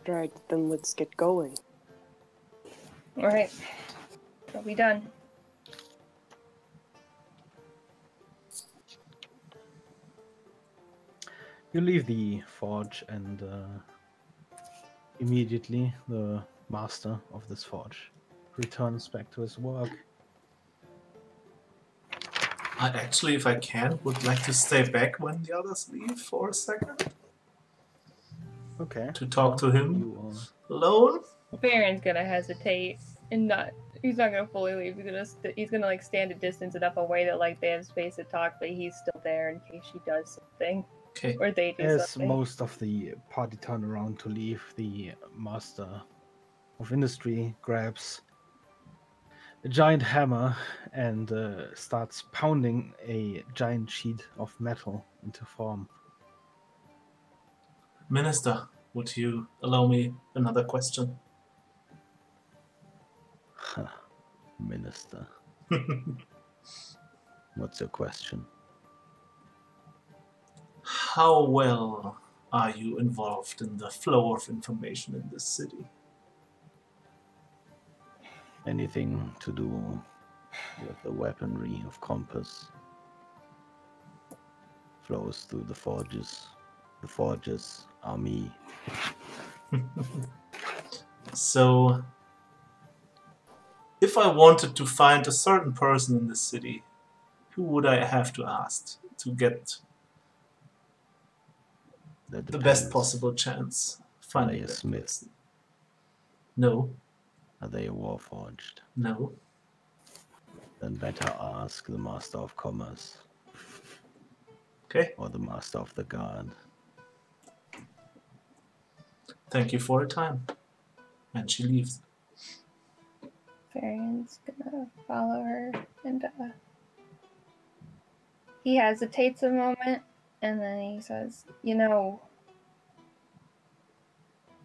Right, then let's get going. All right. Are we done? You leave the forge, and immediately the master of this forge returns back to his work. I actually, if I can, would like to stay back when the others leave for a second. Okay. To talk to him You alone. Baron's gonna hesitate and not. He's not gonna fully leave. He's gonna like stand a distance enough away that like they have space to talk, but he's still there in case she does something Okay. or they do As something. most of the party turn around to leave, the master of industry grabs a giant hammer and starts pounding a giant sheet of metal into form. Minister, would you allow me another question? Minister, what's your question? How well are you involved in the flow of information in this city? Anything to do with the weaponry of Compass flows through the forges. The forges are me. So, if I wanted to find a certain person in this city, who would I have to ask to get the best possible chance finding that person? No. Are they warforged? No. Then better ask the Master of Commerce. Okay. Or the Master of the Guard. Thank you for your time. And she leaves. Baron's gonna follow her and he hesitates a moment and then he says, you know,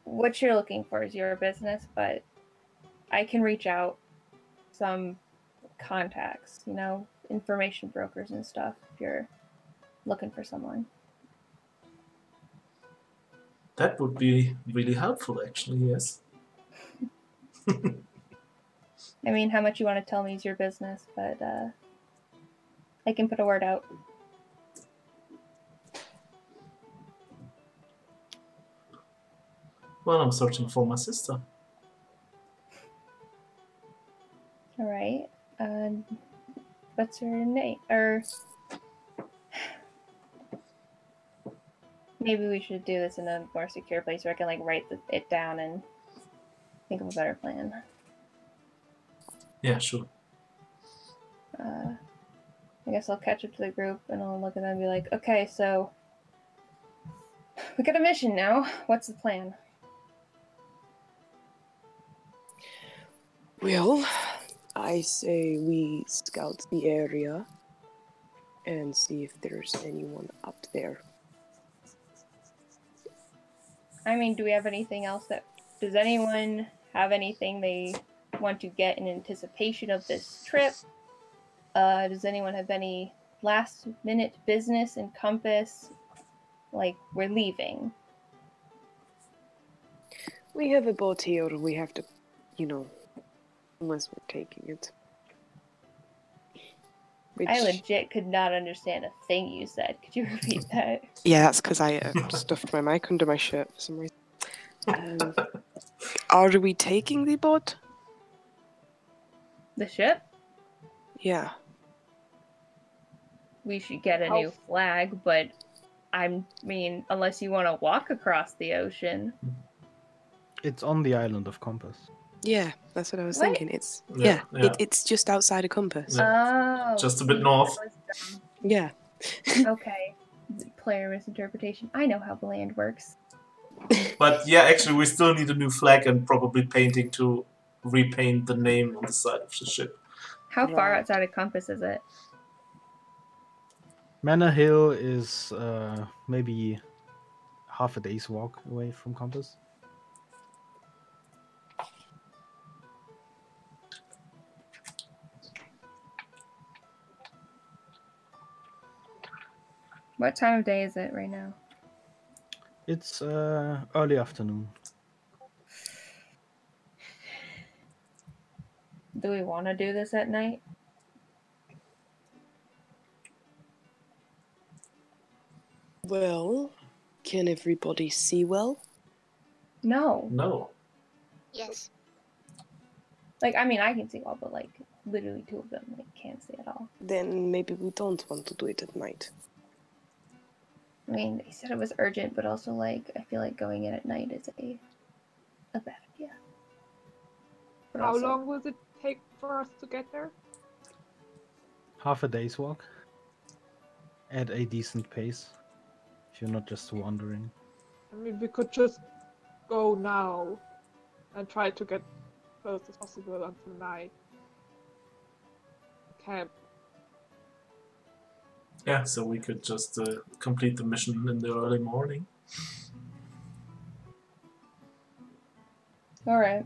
what you're looking for is your business, but I can reach out some contacts, you know, information brokers and stuff if you're looking for someone. That would be really helpful, actually, yes. I mean, how much you want to tell me is your business, but I can put a word out. Well, I'm searching for my sister. All right. What's her name? Or maybe we should do this in a more secure place where I can like write it down and think of a better plan. Yeah, sure. I guess I'll catch up to the group and I'll look at them and be like, okay, so we got a mission now. What's the plan? Well, I say we scout the area and see if there's anyone up there. I mean, do we have anything else does anyone have anything they want to get in anticipation of this trip? Does anyone have any last minute business in Compass? Like, we're leaving. We have a boat here, we have to, you know, unless we're taking it. I legit could not understand a thing you said. Could you repeat that? Yeah, that's because I stuffed my mic under my shirt for some reason. Are we taking the boat? The ship? Yeah. We should get a new flag, but I mean, unless you want to walk across the ocean. It's on the island of Compass. Yeah, that's what I was thinking. It's it's just outside of Compass. Oh, just a bit north. Yeah. Okay. Player misinterpretation. I know how the land works. But yeah, actually, we still need a new flag and probably painting to repaint the name on the side of the ship. How far outside of Compass is it? Manor Hill is maybe half a day's walk away from Compass. What time of day is it right now? It's early afternoon. Do we want to do this at night? Well, can everybody see well? No. No. Yes. Like, I mean, I can see all, but like, literally 2 of them like can't see at all. Then maybe we don't want to do it at night. I mean, they said it was urgent, but also like, I feel like going in at night is a bad idea. But How also, long will it take for us to get there? Half a day's walk. At a decent pace. If you're not just wandering. I mean, we could just go now and try to get close as possible until night. Camp. Yeah, so we could just complete the mission in the early morning. all right.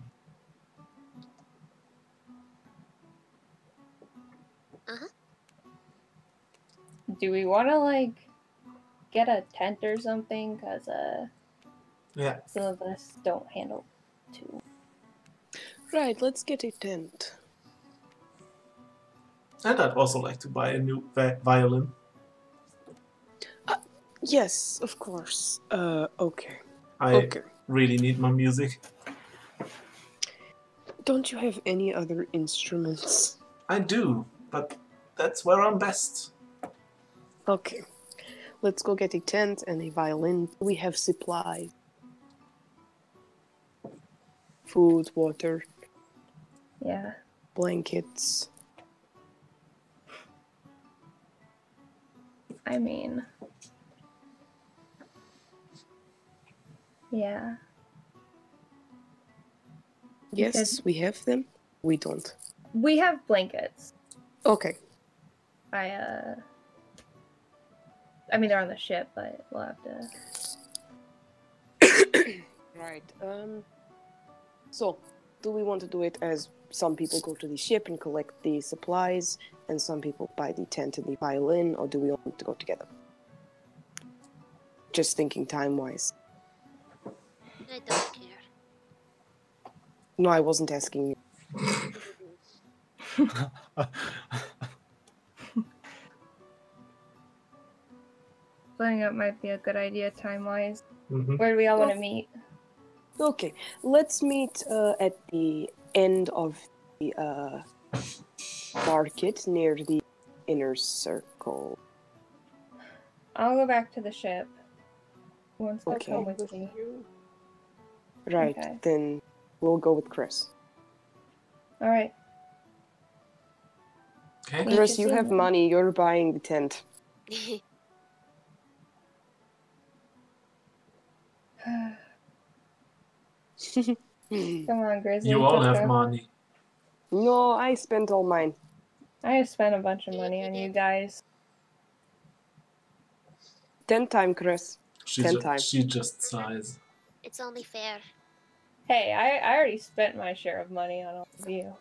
Uh-huh. Do we want to like get a tent or something? Cause Yeah. some of us don't handle too. Right, let's get a tent. And I'd also like to buy a new violin. Yes, of course. Okay. I Okay. really need my music. Don't you have any other instruments? I do, but that's where I'm best. Okay. Let's go get a tent and a violin. We have supplies. Food, water, Yeah. blankets. I mean, yeah. Yes, we have them. We don't. We have blankets. Okay. I mean, they're on the ship, but we'll have to. Right. So, do we want to do it as some people go to the ship and collect the supplies, and some people buy the tent and the violin, or do we want to go together? Just thinking time-wise. I don't care. No, I wasn't asking you. Splitting up might be a good idea time-wise. Mm-hmm. Where do we all want to meet? Okay, let's meet at the end of the market near the inner circle. I'll go back to the ship. Once I Okay. come with me. Right, Okay. then we'll go with Chris. All right. Okay. Meet Chris, you have soon. money. You're buying the tent. Come on, Grizzly. You all let's have go. money. No, I spent all mine. I have spent a bunch of money on you guys. 10 time, Chris. She 10 times. She just sighs. It's only fair. Hey, I already spent my share of money on all of you.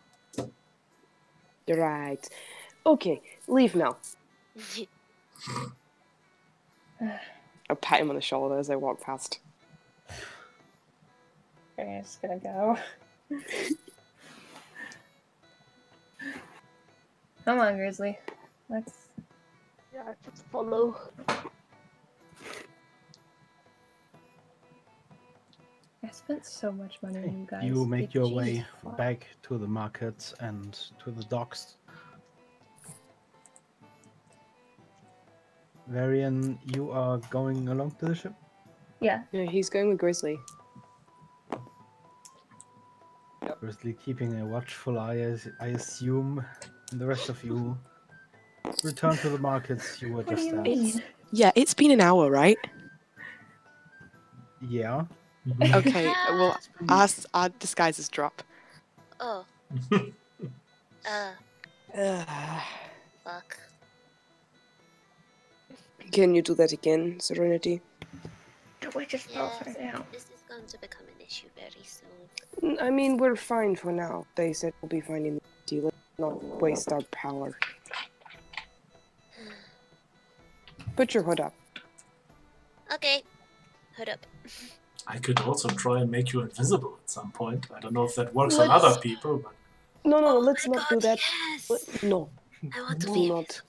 Right. Okay, leave now. I pat him on the shoulder as I walk past. I'm just gonna go. Come on, Grizzly. Let's. Yeah, I just follow. I spent so much money on you guys. You make your way Jesus fuck. back to the market and to the docks. Varian, you are going along to the ship? Yeah. Yeah, he's going with Grizzly. Obviously keeping a watchful eye, I assume. And the rest of you return to the markets you were What do just you at. mean? Yeah, it's been an hour, right? Yeah. Okay, well, our disguises drop. Oh. Fuck. Can you do that again, Serenity? We just both right now. This is going to become an issue very soon. I mean, we're fine for now. They said we'll be fine in the city. Let's not waste our power. Put your hood up. Okay. Hood up. I could also try and make you invisible at some point. I don't know if that works on What? other people, but No, Oh let's my not do God, that. Yes. No, I want to do be not.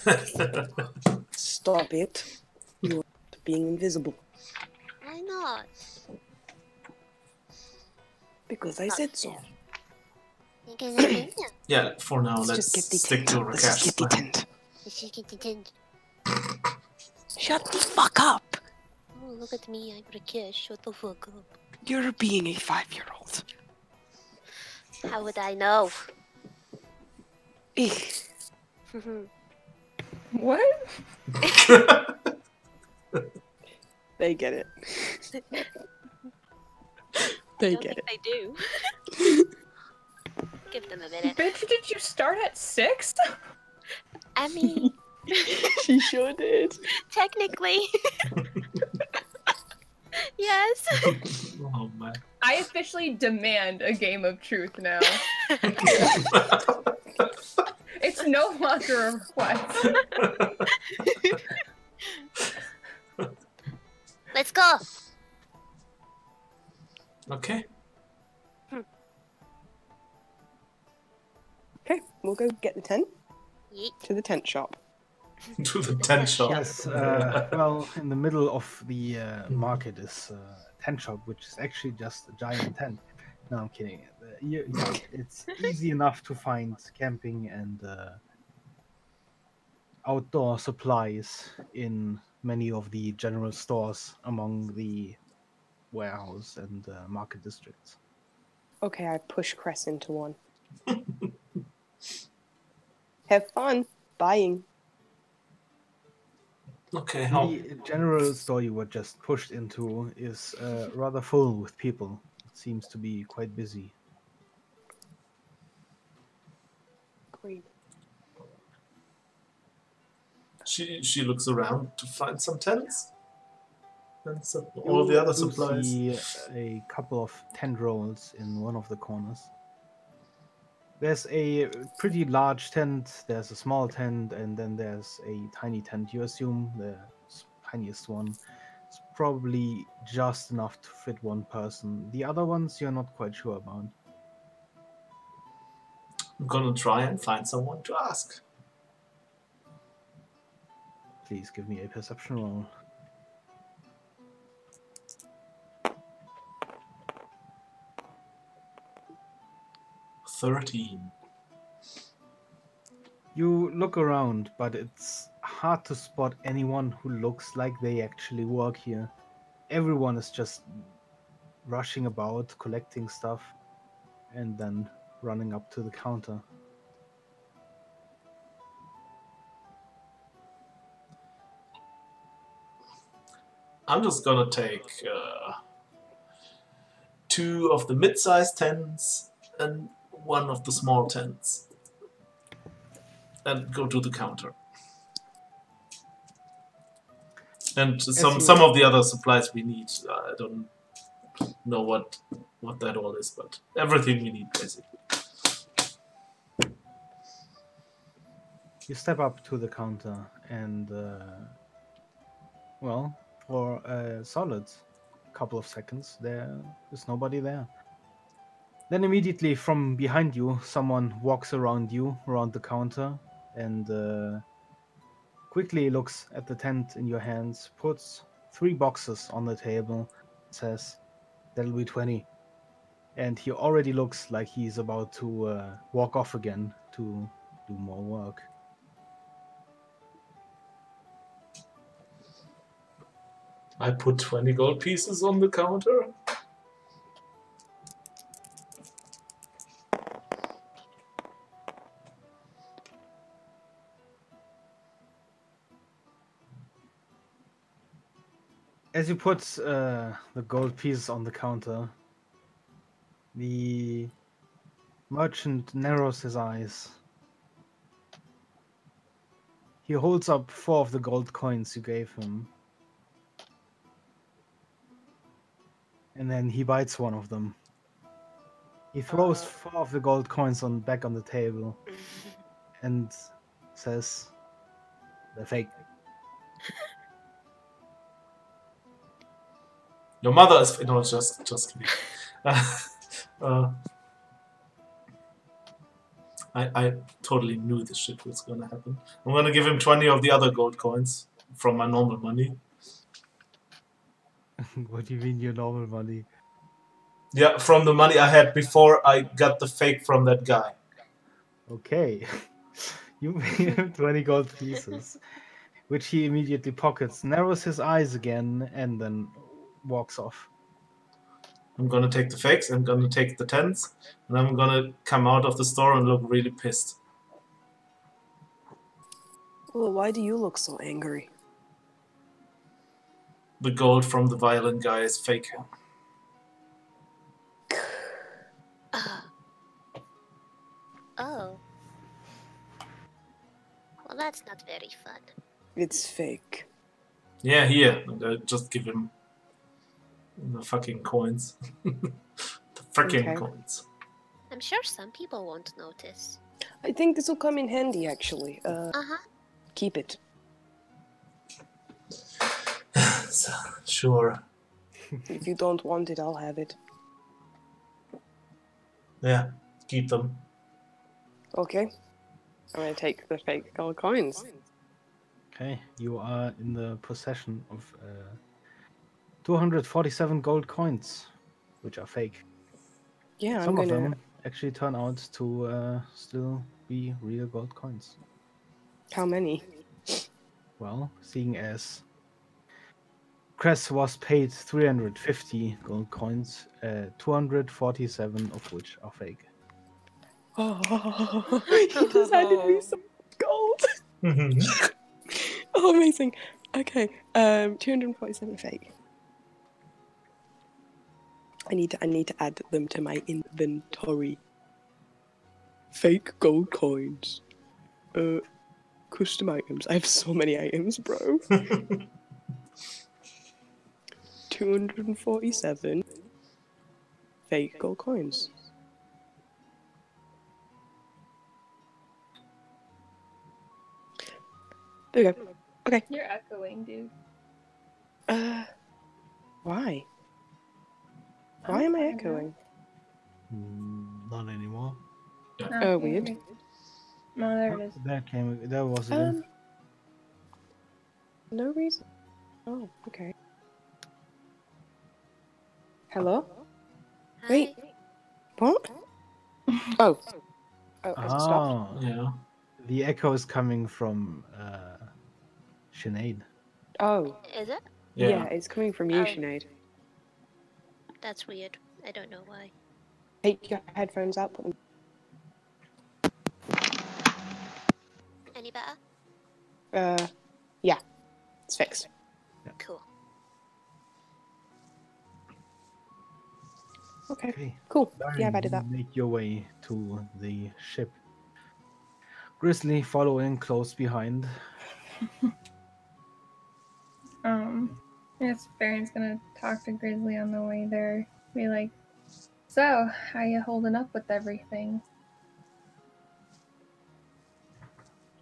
invisible. Stop it. You're not being invisible. Why not? Because I Not said so. fair. Because I think Yeah, for now, Let's let's just get the stick tent. to Let's just get the Rakesh's plan. tent. she can pretend. Shut the fuck up. Oh, look at me. I'm Rakesh. Shut the fuck up. You're being a 5-year-old. How would I know? What? They get it. They I don't get think it. they do. Give them a minute. Bitch, did you start at 6? I mean, She sure did. technically. Yes. Oh man. I officially demand a game of truth now. It's no longer a request. Let's go. Okay. Okay, we'll go get the tent Yeet. to the tent shop. To the tent shop. Yes, well, in the middle of the market is a tent shop, which is actually just a giant tent. No, I'm kidding. Yeah, it's easy enough to find camping and outdoor supplies in many of the general stores among the warehouse and market districts. Okay, I push Cress into one. Have fun buying. Okay, how? The general store you were just pushed into is rather full with people. It seems to be quite busy. Great. She looks around to find some tents and all the other You do supplies. see a couple of tent rolls in one of the corners. There's a pretty large tent, there's a small tent, and then there's a tiny tent. You assume the tiniest one is probably just enough to fit one person. The other ones you're not quite sure about. I'm gonna try and find someone to ask. Please give me a perception roll. 13. You look around, but it's hard to spot anyone who looks like they actually work here. Everyone is just rushing about, collecting stuff, and then running up to the counter. I'm just gonna take 2 of the mid-sized tents and 1 of the small tents and go to the counter. And some of the other supplies we need. I don't know what that all is, but everything we need basically. You step up to the counter and, well, for a solid couple of seconds, there is nobody there. Then immediately from behind you, someone walks around you, around the counter, and quickly looks at the tent in your hands, puts 3 boxes on the table, says, "That'll be 20." And he already looks like he's about to walk off again to do more work. I put 20 gold pieces on the counter. As you put the gold pieces on the counter, the merchant narrows his eyes. He holds up 4 of the gold coins you gave him. And then he bites one of them. He throws 4 of the gold coins back on the table and says, "They're fake." Your mother is no, just kidding. I totally knew this shit was gonna happen. I'm gonna give him 20 of the other gold coins from my normal money. What do you mean your normal money? Yeah, from the money I had before I got the fake from that guy. Okay. You pay him 20 gold pieces, which he immediately pockets, narrows his eyes again, and then walks off. I'm gonna take the fakes, I'm gonna take the 10s, and I'm gonna come out of the store and look really pissed. Well, why do you look so angry? The gold from the violent guy is fake. Oh. Well, that's not very fun. It's fake. Yeah, here. Just give him the fucking coins. The freaking Okay. coins. I'm sure some people won't notice. I think this will come in handy, actually. Uh-huh. Keep it. So, sure. If you don't want it, I'll have it. Yeah, keep them. Okay. I'm gonna take the fake gold coins. Okay, you are in the possession of 247 gold coins, which are fake. Yeah, Some I'm of gonna. them actually turn out to still be real gold coins. How many? Well, seeing as Cress was paid 350 gold coins, 247 of which are fake. Oh, he decided me so much gold. Mhm. Oh, amazing. Okay, 247 fake. I need to add them to my inventory. Fake gold coins. Custom items. I have so many items, bro. 247 fake gold coins. There we go. Okay. You're echoing, dude. Why? Why am I echoing? Not anymore. Oh, weird. No, there it is. There was again. No reason. Oh, okay. Hello? Wait. Hi. What? Oh. Oh, has it stopped? Ah, Yeah. the echo is coming from Sinead. Oh. Is it? Yeah, it's coming from you, Oh. Sinead. That's weird. I don't know why. Take your headphones out, put them. Any better? Yeah. It's fixed. Cool. Okay. Okay. Cool. Baron, Yeah, I've added you that. make your way to the ship. Grizzly following close behind. I guess Baron's gonna talk to Grizzly on the way there. Be like, so, how you holding up with everything?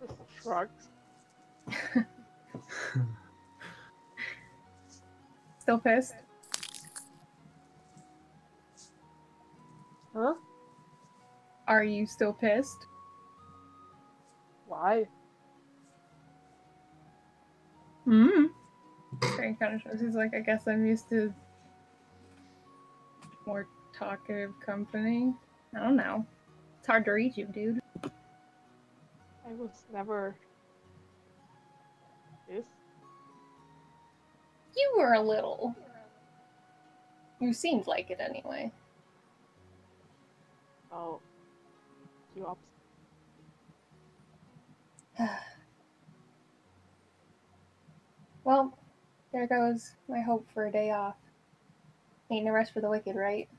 Just shrugs. Still pissed? Huh? Are you still pissed? Why? Baron kind of shows. He's like, I guess I'm used to more talkative company. I don't know. It's hard to read you, dude. I was never this. You were a little. You seemed like it anyway. Oh, you up? Well, there goes my hope for a day off. Ain't no rest for the wicked, right?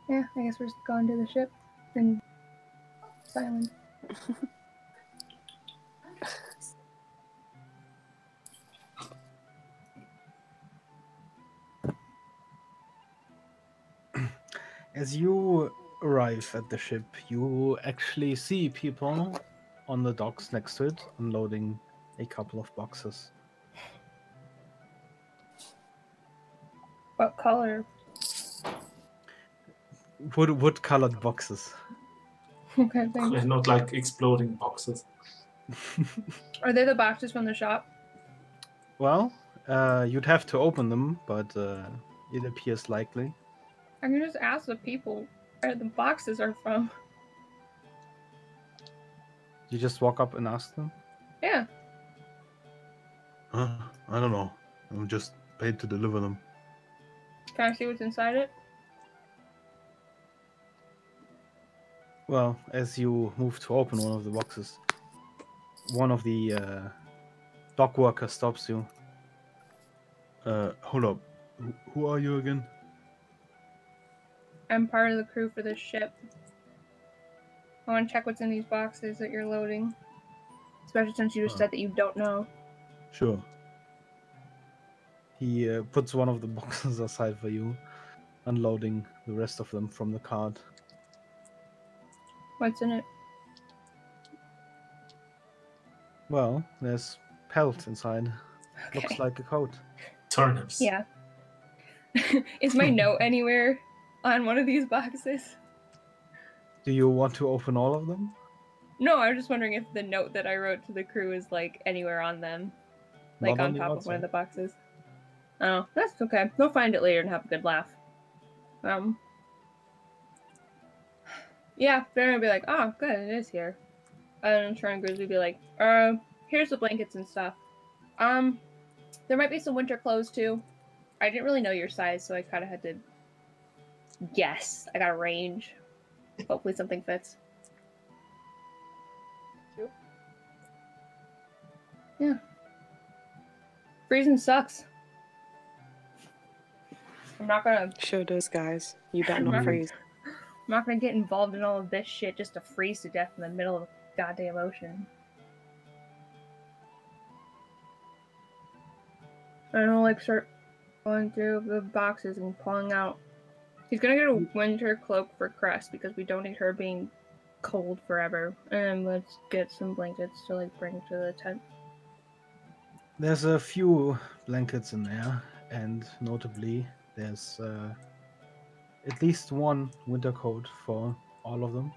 Yeah, I guess we're just going to the ship and silent. As you arrive at the ship, you actually see people on the docks next to it unloading a couple of boxes. What color wood-colored boxes. Okay, thanks. Not like exploding boxes. Are they the boxes from the shop? Well, you'd have to open them, but it appears likely. I can just ask the people where the boxes are from. You just walk up and ask them. Yeah. I don't know. I'm just paid to deliver them. Can I see what's inside it? Well, as you move to open one of the boxes, one of the dock workers stops you. Hold up. Who are you again? I'm part of the crew for this ship. I want to check what's in these boxes that you're loading. Especially since you just said that you don't know. Sure. He puts one of the boxes aside for you, unloading the rest of them from the cart. What's in it? Well, there's pelt inside. Okay. Looks like a coat. Turnips. Yeah. Is my note anywhere on one of these boxes? Do you want to open all of them? No, I was just wondering if the note that I wrote to the crew is like anywhere on them. Like Not on the top of one of the outside. boxes. Oh, that's okay. We'll find it later and have a good laugh. Yeah, they're gonna be like, oh, good, it is here. And Tron Grizzly would be like, here's the blankets and stuff. There might be some winter clothes too. I didn't really know your size, so I kind of had to guess. I got a range. Hopefully something fits. You? Yeah. Freezing sucks. I'm not gonna Sure does, guys. You better I'm not not- freeze. I'm not gonna get involved in all of this shit just to freeze to death in the middle of the goddamn ocean. I don't like start going through the boxes and pulling out. He's gonna get a winter cloak for Crest because we don't need her being cold forever. And let's get some blankets to like bring to the tent. There's a few blankets in there, and notably, there's at least one winter coat for all of them.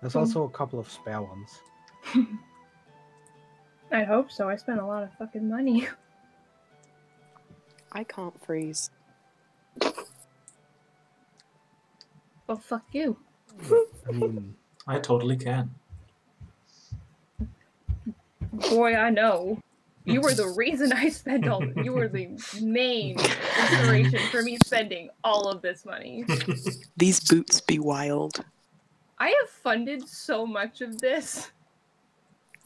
There's also a couple of spare ones. I hope so. I spent a lot of fucking money. I can't freeze. Well, fuck you. I mean, I totally can. Boy, I know. You were the reason I spent all. You were the main inspiration for me spending all of this money. These boots be wild. I have funded so much of this.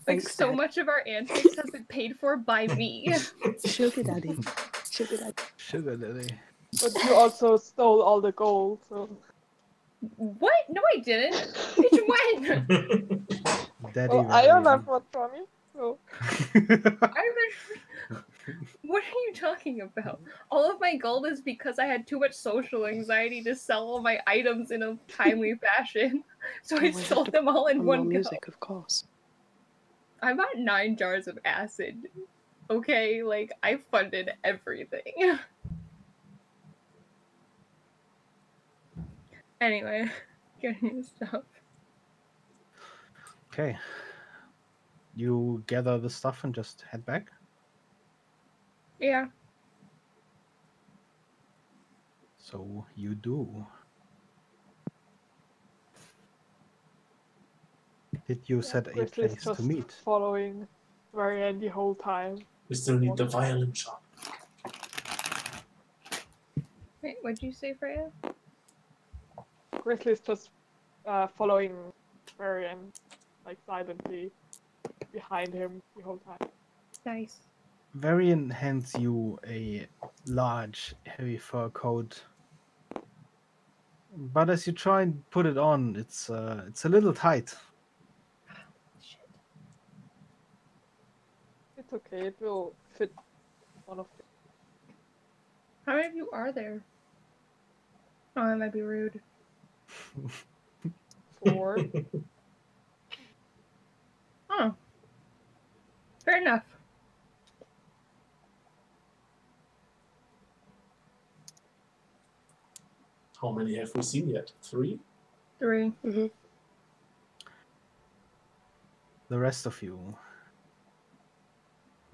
Like, Thanks, so Dad. much of our antics has been paid for by me. Sugar daddy. Sugar daddy. sugar daddy. But you also stole all the gold, so. What? No, I didn't. Bitch, when? Daddy. Well, I don't have much money, so. What are you talking about? All of my gold is because I had too much social anxiety to sell all my items in a timely fashion. So I Oh, we have sold to them all in More one go. music, of course. I bought 9 jars of acid. Okay, like, I funded everything. Anyway, getting your stuff. Okay. You gather the stuff and just head back? Yeah. So you do. Did you set a Grizzly's place just to meet? following Marianne the whole time. We still need the violin shop. Wait, what'd you say, Freya? Grizzly's just following Marianne, like silently behind him the whole time. Nice. Varian hands you a large, heavy fur coat. But as you try and put it on, it's a little tight. Shit. It's okay, it will fit one of them. How many of you are there? Oh, that might be rude. 4. Oh. Fair enough. How many have we seen yet? 3? 3. The rest of you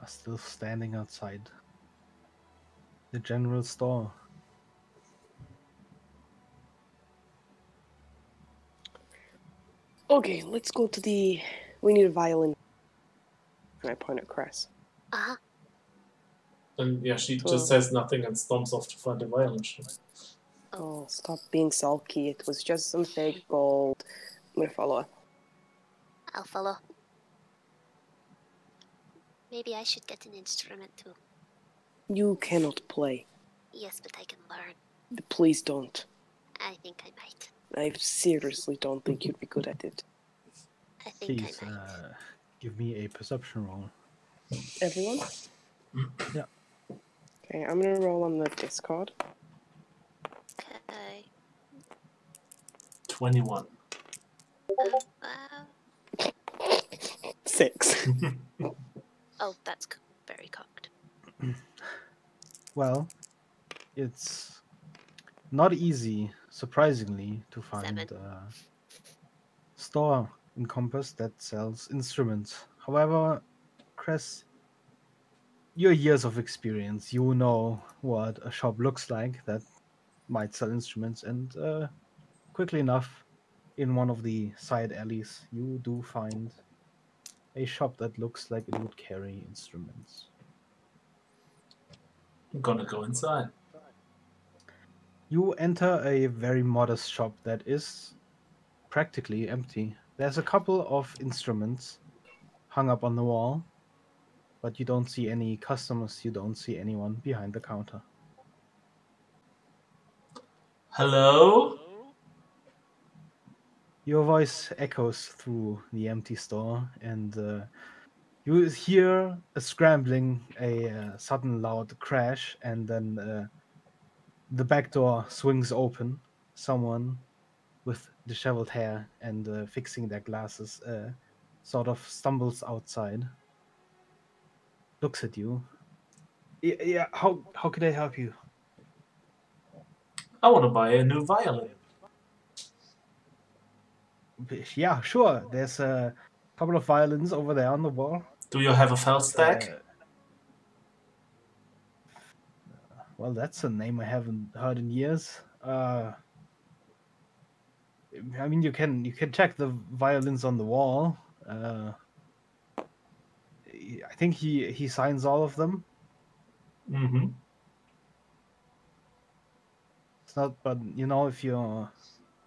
are still standing outside the general store. Okay, let's go to the. We need a violin. And I point at Cress. Uh-huh. And yeah, she So- just says nothing and stomps off to find the violin. Oh, stop being sulky. It was just some fake gold. I'm gonna follow her. I'll follow. Maybe I should get an instrument too. You cannot play. Yes, but I can learn. Please don't. I think I might. I seriously don't think you'd be good at it. I think Please, I might. give me a perception roll. Everyone? Yeah. Okay, I'm gonna roll on the Discord. Okay. 21. Wow. 6. Oh, that's very cocked. Well, it's not easy, surprisingly, to find 7. a store in Compass that sells instruments. However, Cress, your years of experience, you know what a shop looks like that might sell instruments, and quickly enough, in one of the side alleys, you do find a shop that looks like it would carry instruments. I'm gonna go inside. You enter a very modest shop that is practically empty. There's a couple of instruments hung up on the wall, but you don't see any customers, you don't see anyone behind the counter. Hello? Your voice echoes through the empty store, and you hear a scrambling, a sudden loud crash, and then the back door swings open. Someone with disheveled hair and fixing their glasses sort of stumbles outside, looks at you. Yeah, how could I help you? I want to buy a new violin. Yeah, sure. There's a couple of violins over there on the wall. Do you have a Feldstack? Well, that's a name I haven't heard in years. I mean, you can check the violins on the wall. I think he signs all of them. Mm-hmm. It's not, but you know, if you're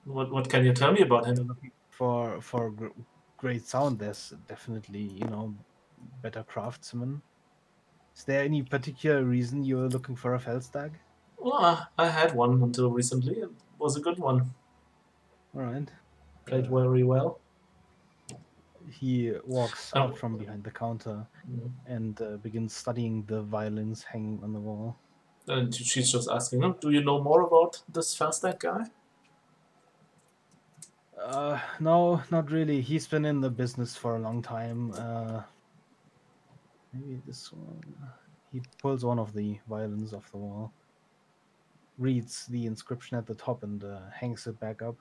What can you tell me about him? looking for great sound, there's definitely better craftsmen. Is there any particular reason you're looking for a Feldstag? Well, I had one until recently. It was a good one. All right. Played very well. He walks Oh. out from behind the counter and begins studying the violins hanging on the wall. And she's just asking him, do you know more about this Feldstack guy? No, not really. He's been in the business for a long time. Maybe this one. He pulls one of the violins off the wall, reads the inscription at the top, and hangs it back up.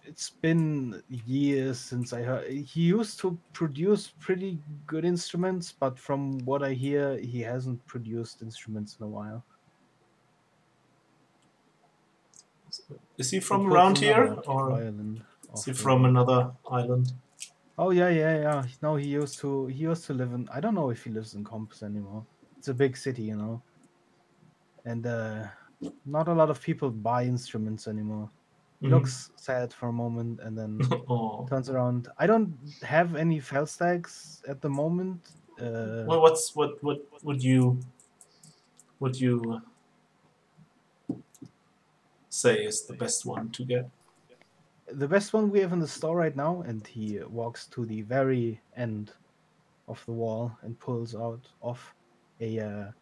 It's been years since I heard. He used to produce pretty good instruments, but from what I hear, he hasn't produced instruments in a while. Is he He from pulls around here? another Or violin is off he the from wall. another island? Oh yeah. No, he used to live in. I don't know if he lives in Compass anymore. It's a big city, and not a lot of people buy instruments anymore. He looks sad for a moment and then Oh. turns around. I don't have any Feldstags at the moment. Well, what would you say is the best one to get? The best one we have in the store right now, and he walks to the very end of the wall and pulls out off a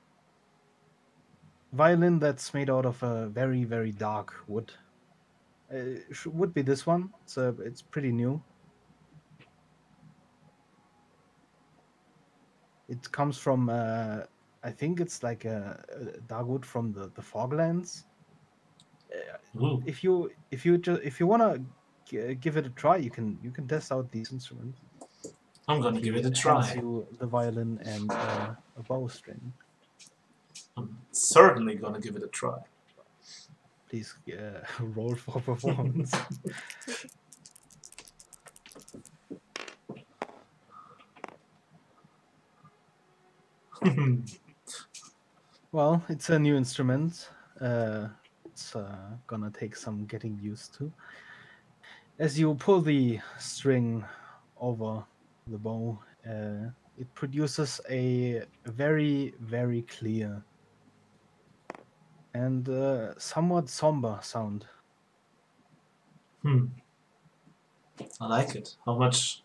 violin that's made out of a very, very dark wood. Would be this one. It's pretty new. It comes from I think it's like a dark wood from the Foglands. Ooh, if you wanna give it a try, you can test out these instruments. I'm gonna He give it a hands try. you the violin and a bowstring. I'm certainly gonna give it a try. Please roll for performance. Well, it's a new instrument. It's gonna take some getting used to. As you pull the string over the bow, it produces a very, very clear and somewhat somber sound. Hmm. I like it. How much?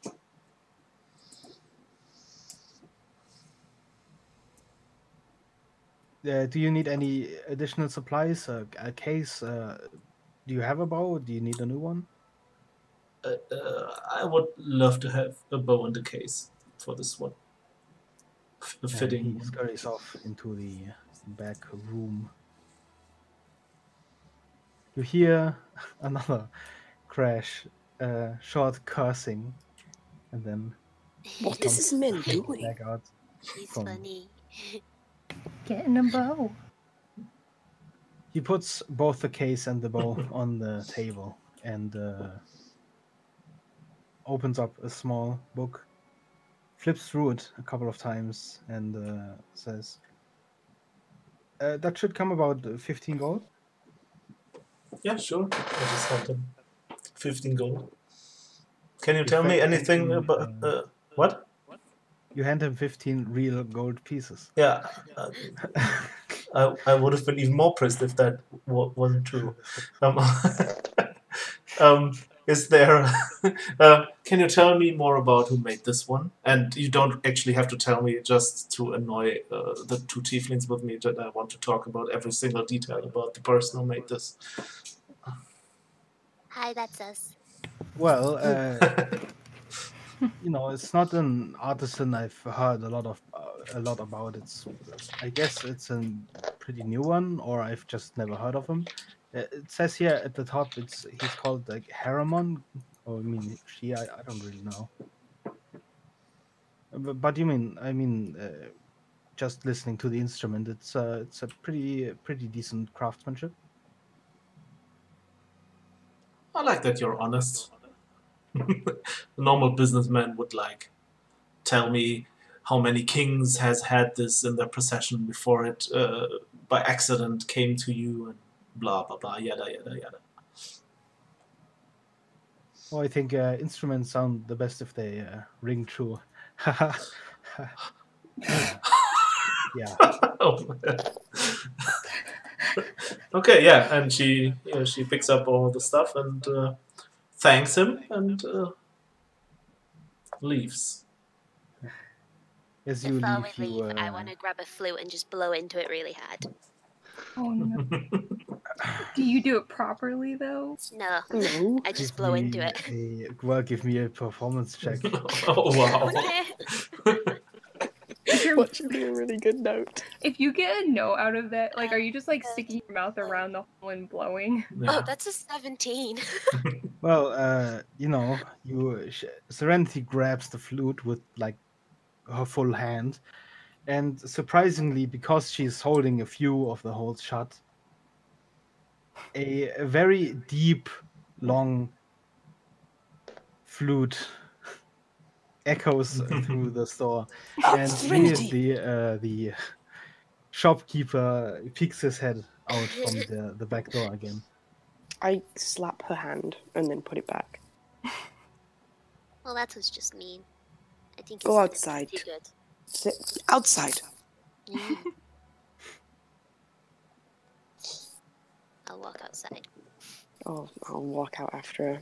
Do you need any additional supplies? A case? Do you have a bow? Do you need a new one? I would love to have a bow in the case for this one. A fitting He one. scurries off into the back room. You hear another crash, short cursing, and then What is comes this man doing? back out He's from. funny. Getting a bow. He puts both the case and the bow on the table and opens up a small book, flips through it a couple of times, and says, "That should come about 15 gold." Yeah, sure. I just hand him 15 gold. Can you You tell me hand anything him, about what? You hand him 15 real gold pieces. Yeah, I would have been even more pressed if that wasn't true. Um, is there? Can you tell me more about who made this one? And you don't actually have to tell me just to annoy the two tieflings with me. That I want to talk about every single detail about the person who made this. Hi, that's us. Well, it's not an artisan I've heard a lot about. I guess it's a pretty new one, or I've just never heard of him. It says here at the top, he's called like Haramon, or I mean she. I don't really know. But just listening to the instrument, it's a pretty decent craftsmanship. I like that you're honest. A normal businessman would tell me how many kings has had this in their possession before it by accident came to you and blah blah blah yada yada yada. Well, I think instruments sound the best if they ring true. Yeah. Oh, okay, yeah, and she picks up all the stuff and thanks him and leaves. As you Before leave, we you leave, I want to grab a flute and just blow into it really hard. Oh no. Do you do it properly though? No, No. I just blow into it. give me a performance check. Oh wow. What should be a really good note? If you get a no out of that, like, are you just like sticking your mouth around the hole and blowing? Oh, that's a 17. Well, Serenity grabs the flute with like her full hand, and surprisingly, because she's holding a few of the holes shut, a very deep, long flute echoes through the store, and Serenity! immediately the shopkeeper peeks his head out from the back door again. I slap her hand and then put it back. Well, that was just mean. I think Go it's outside. pretty good. Sit outside. I'll walk outside. Oh, I'll walk out after her.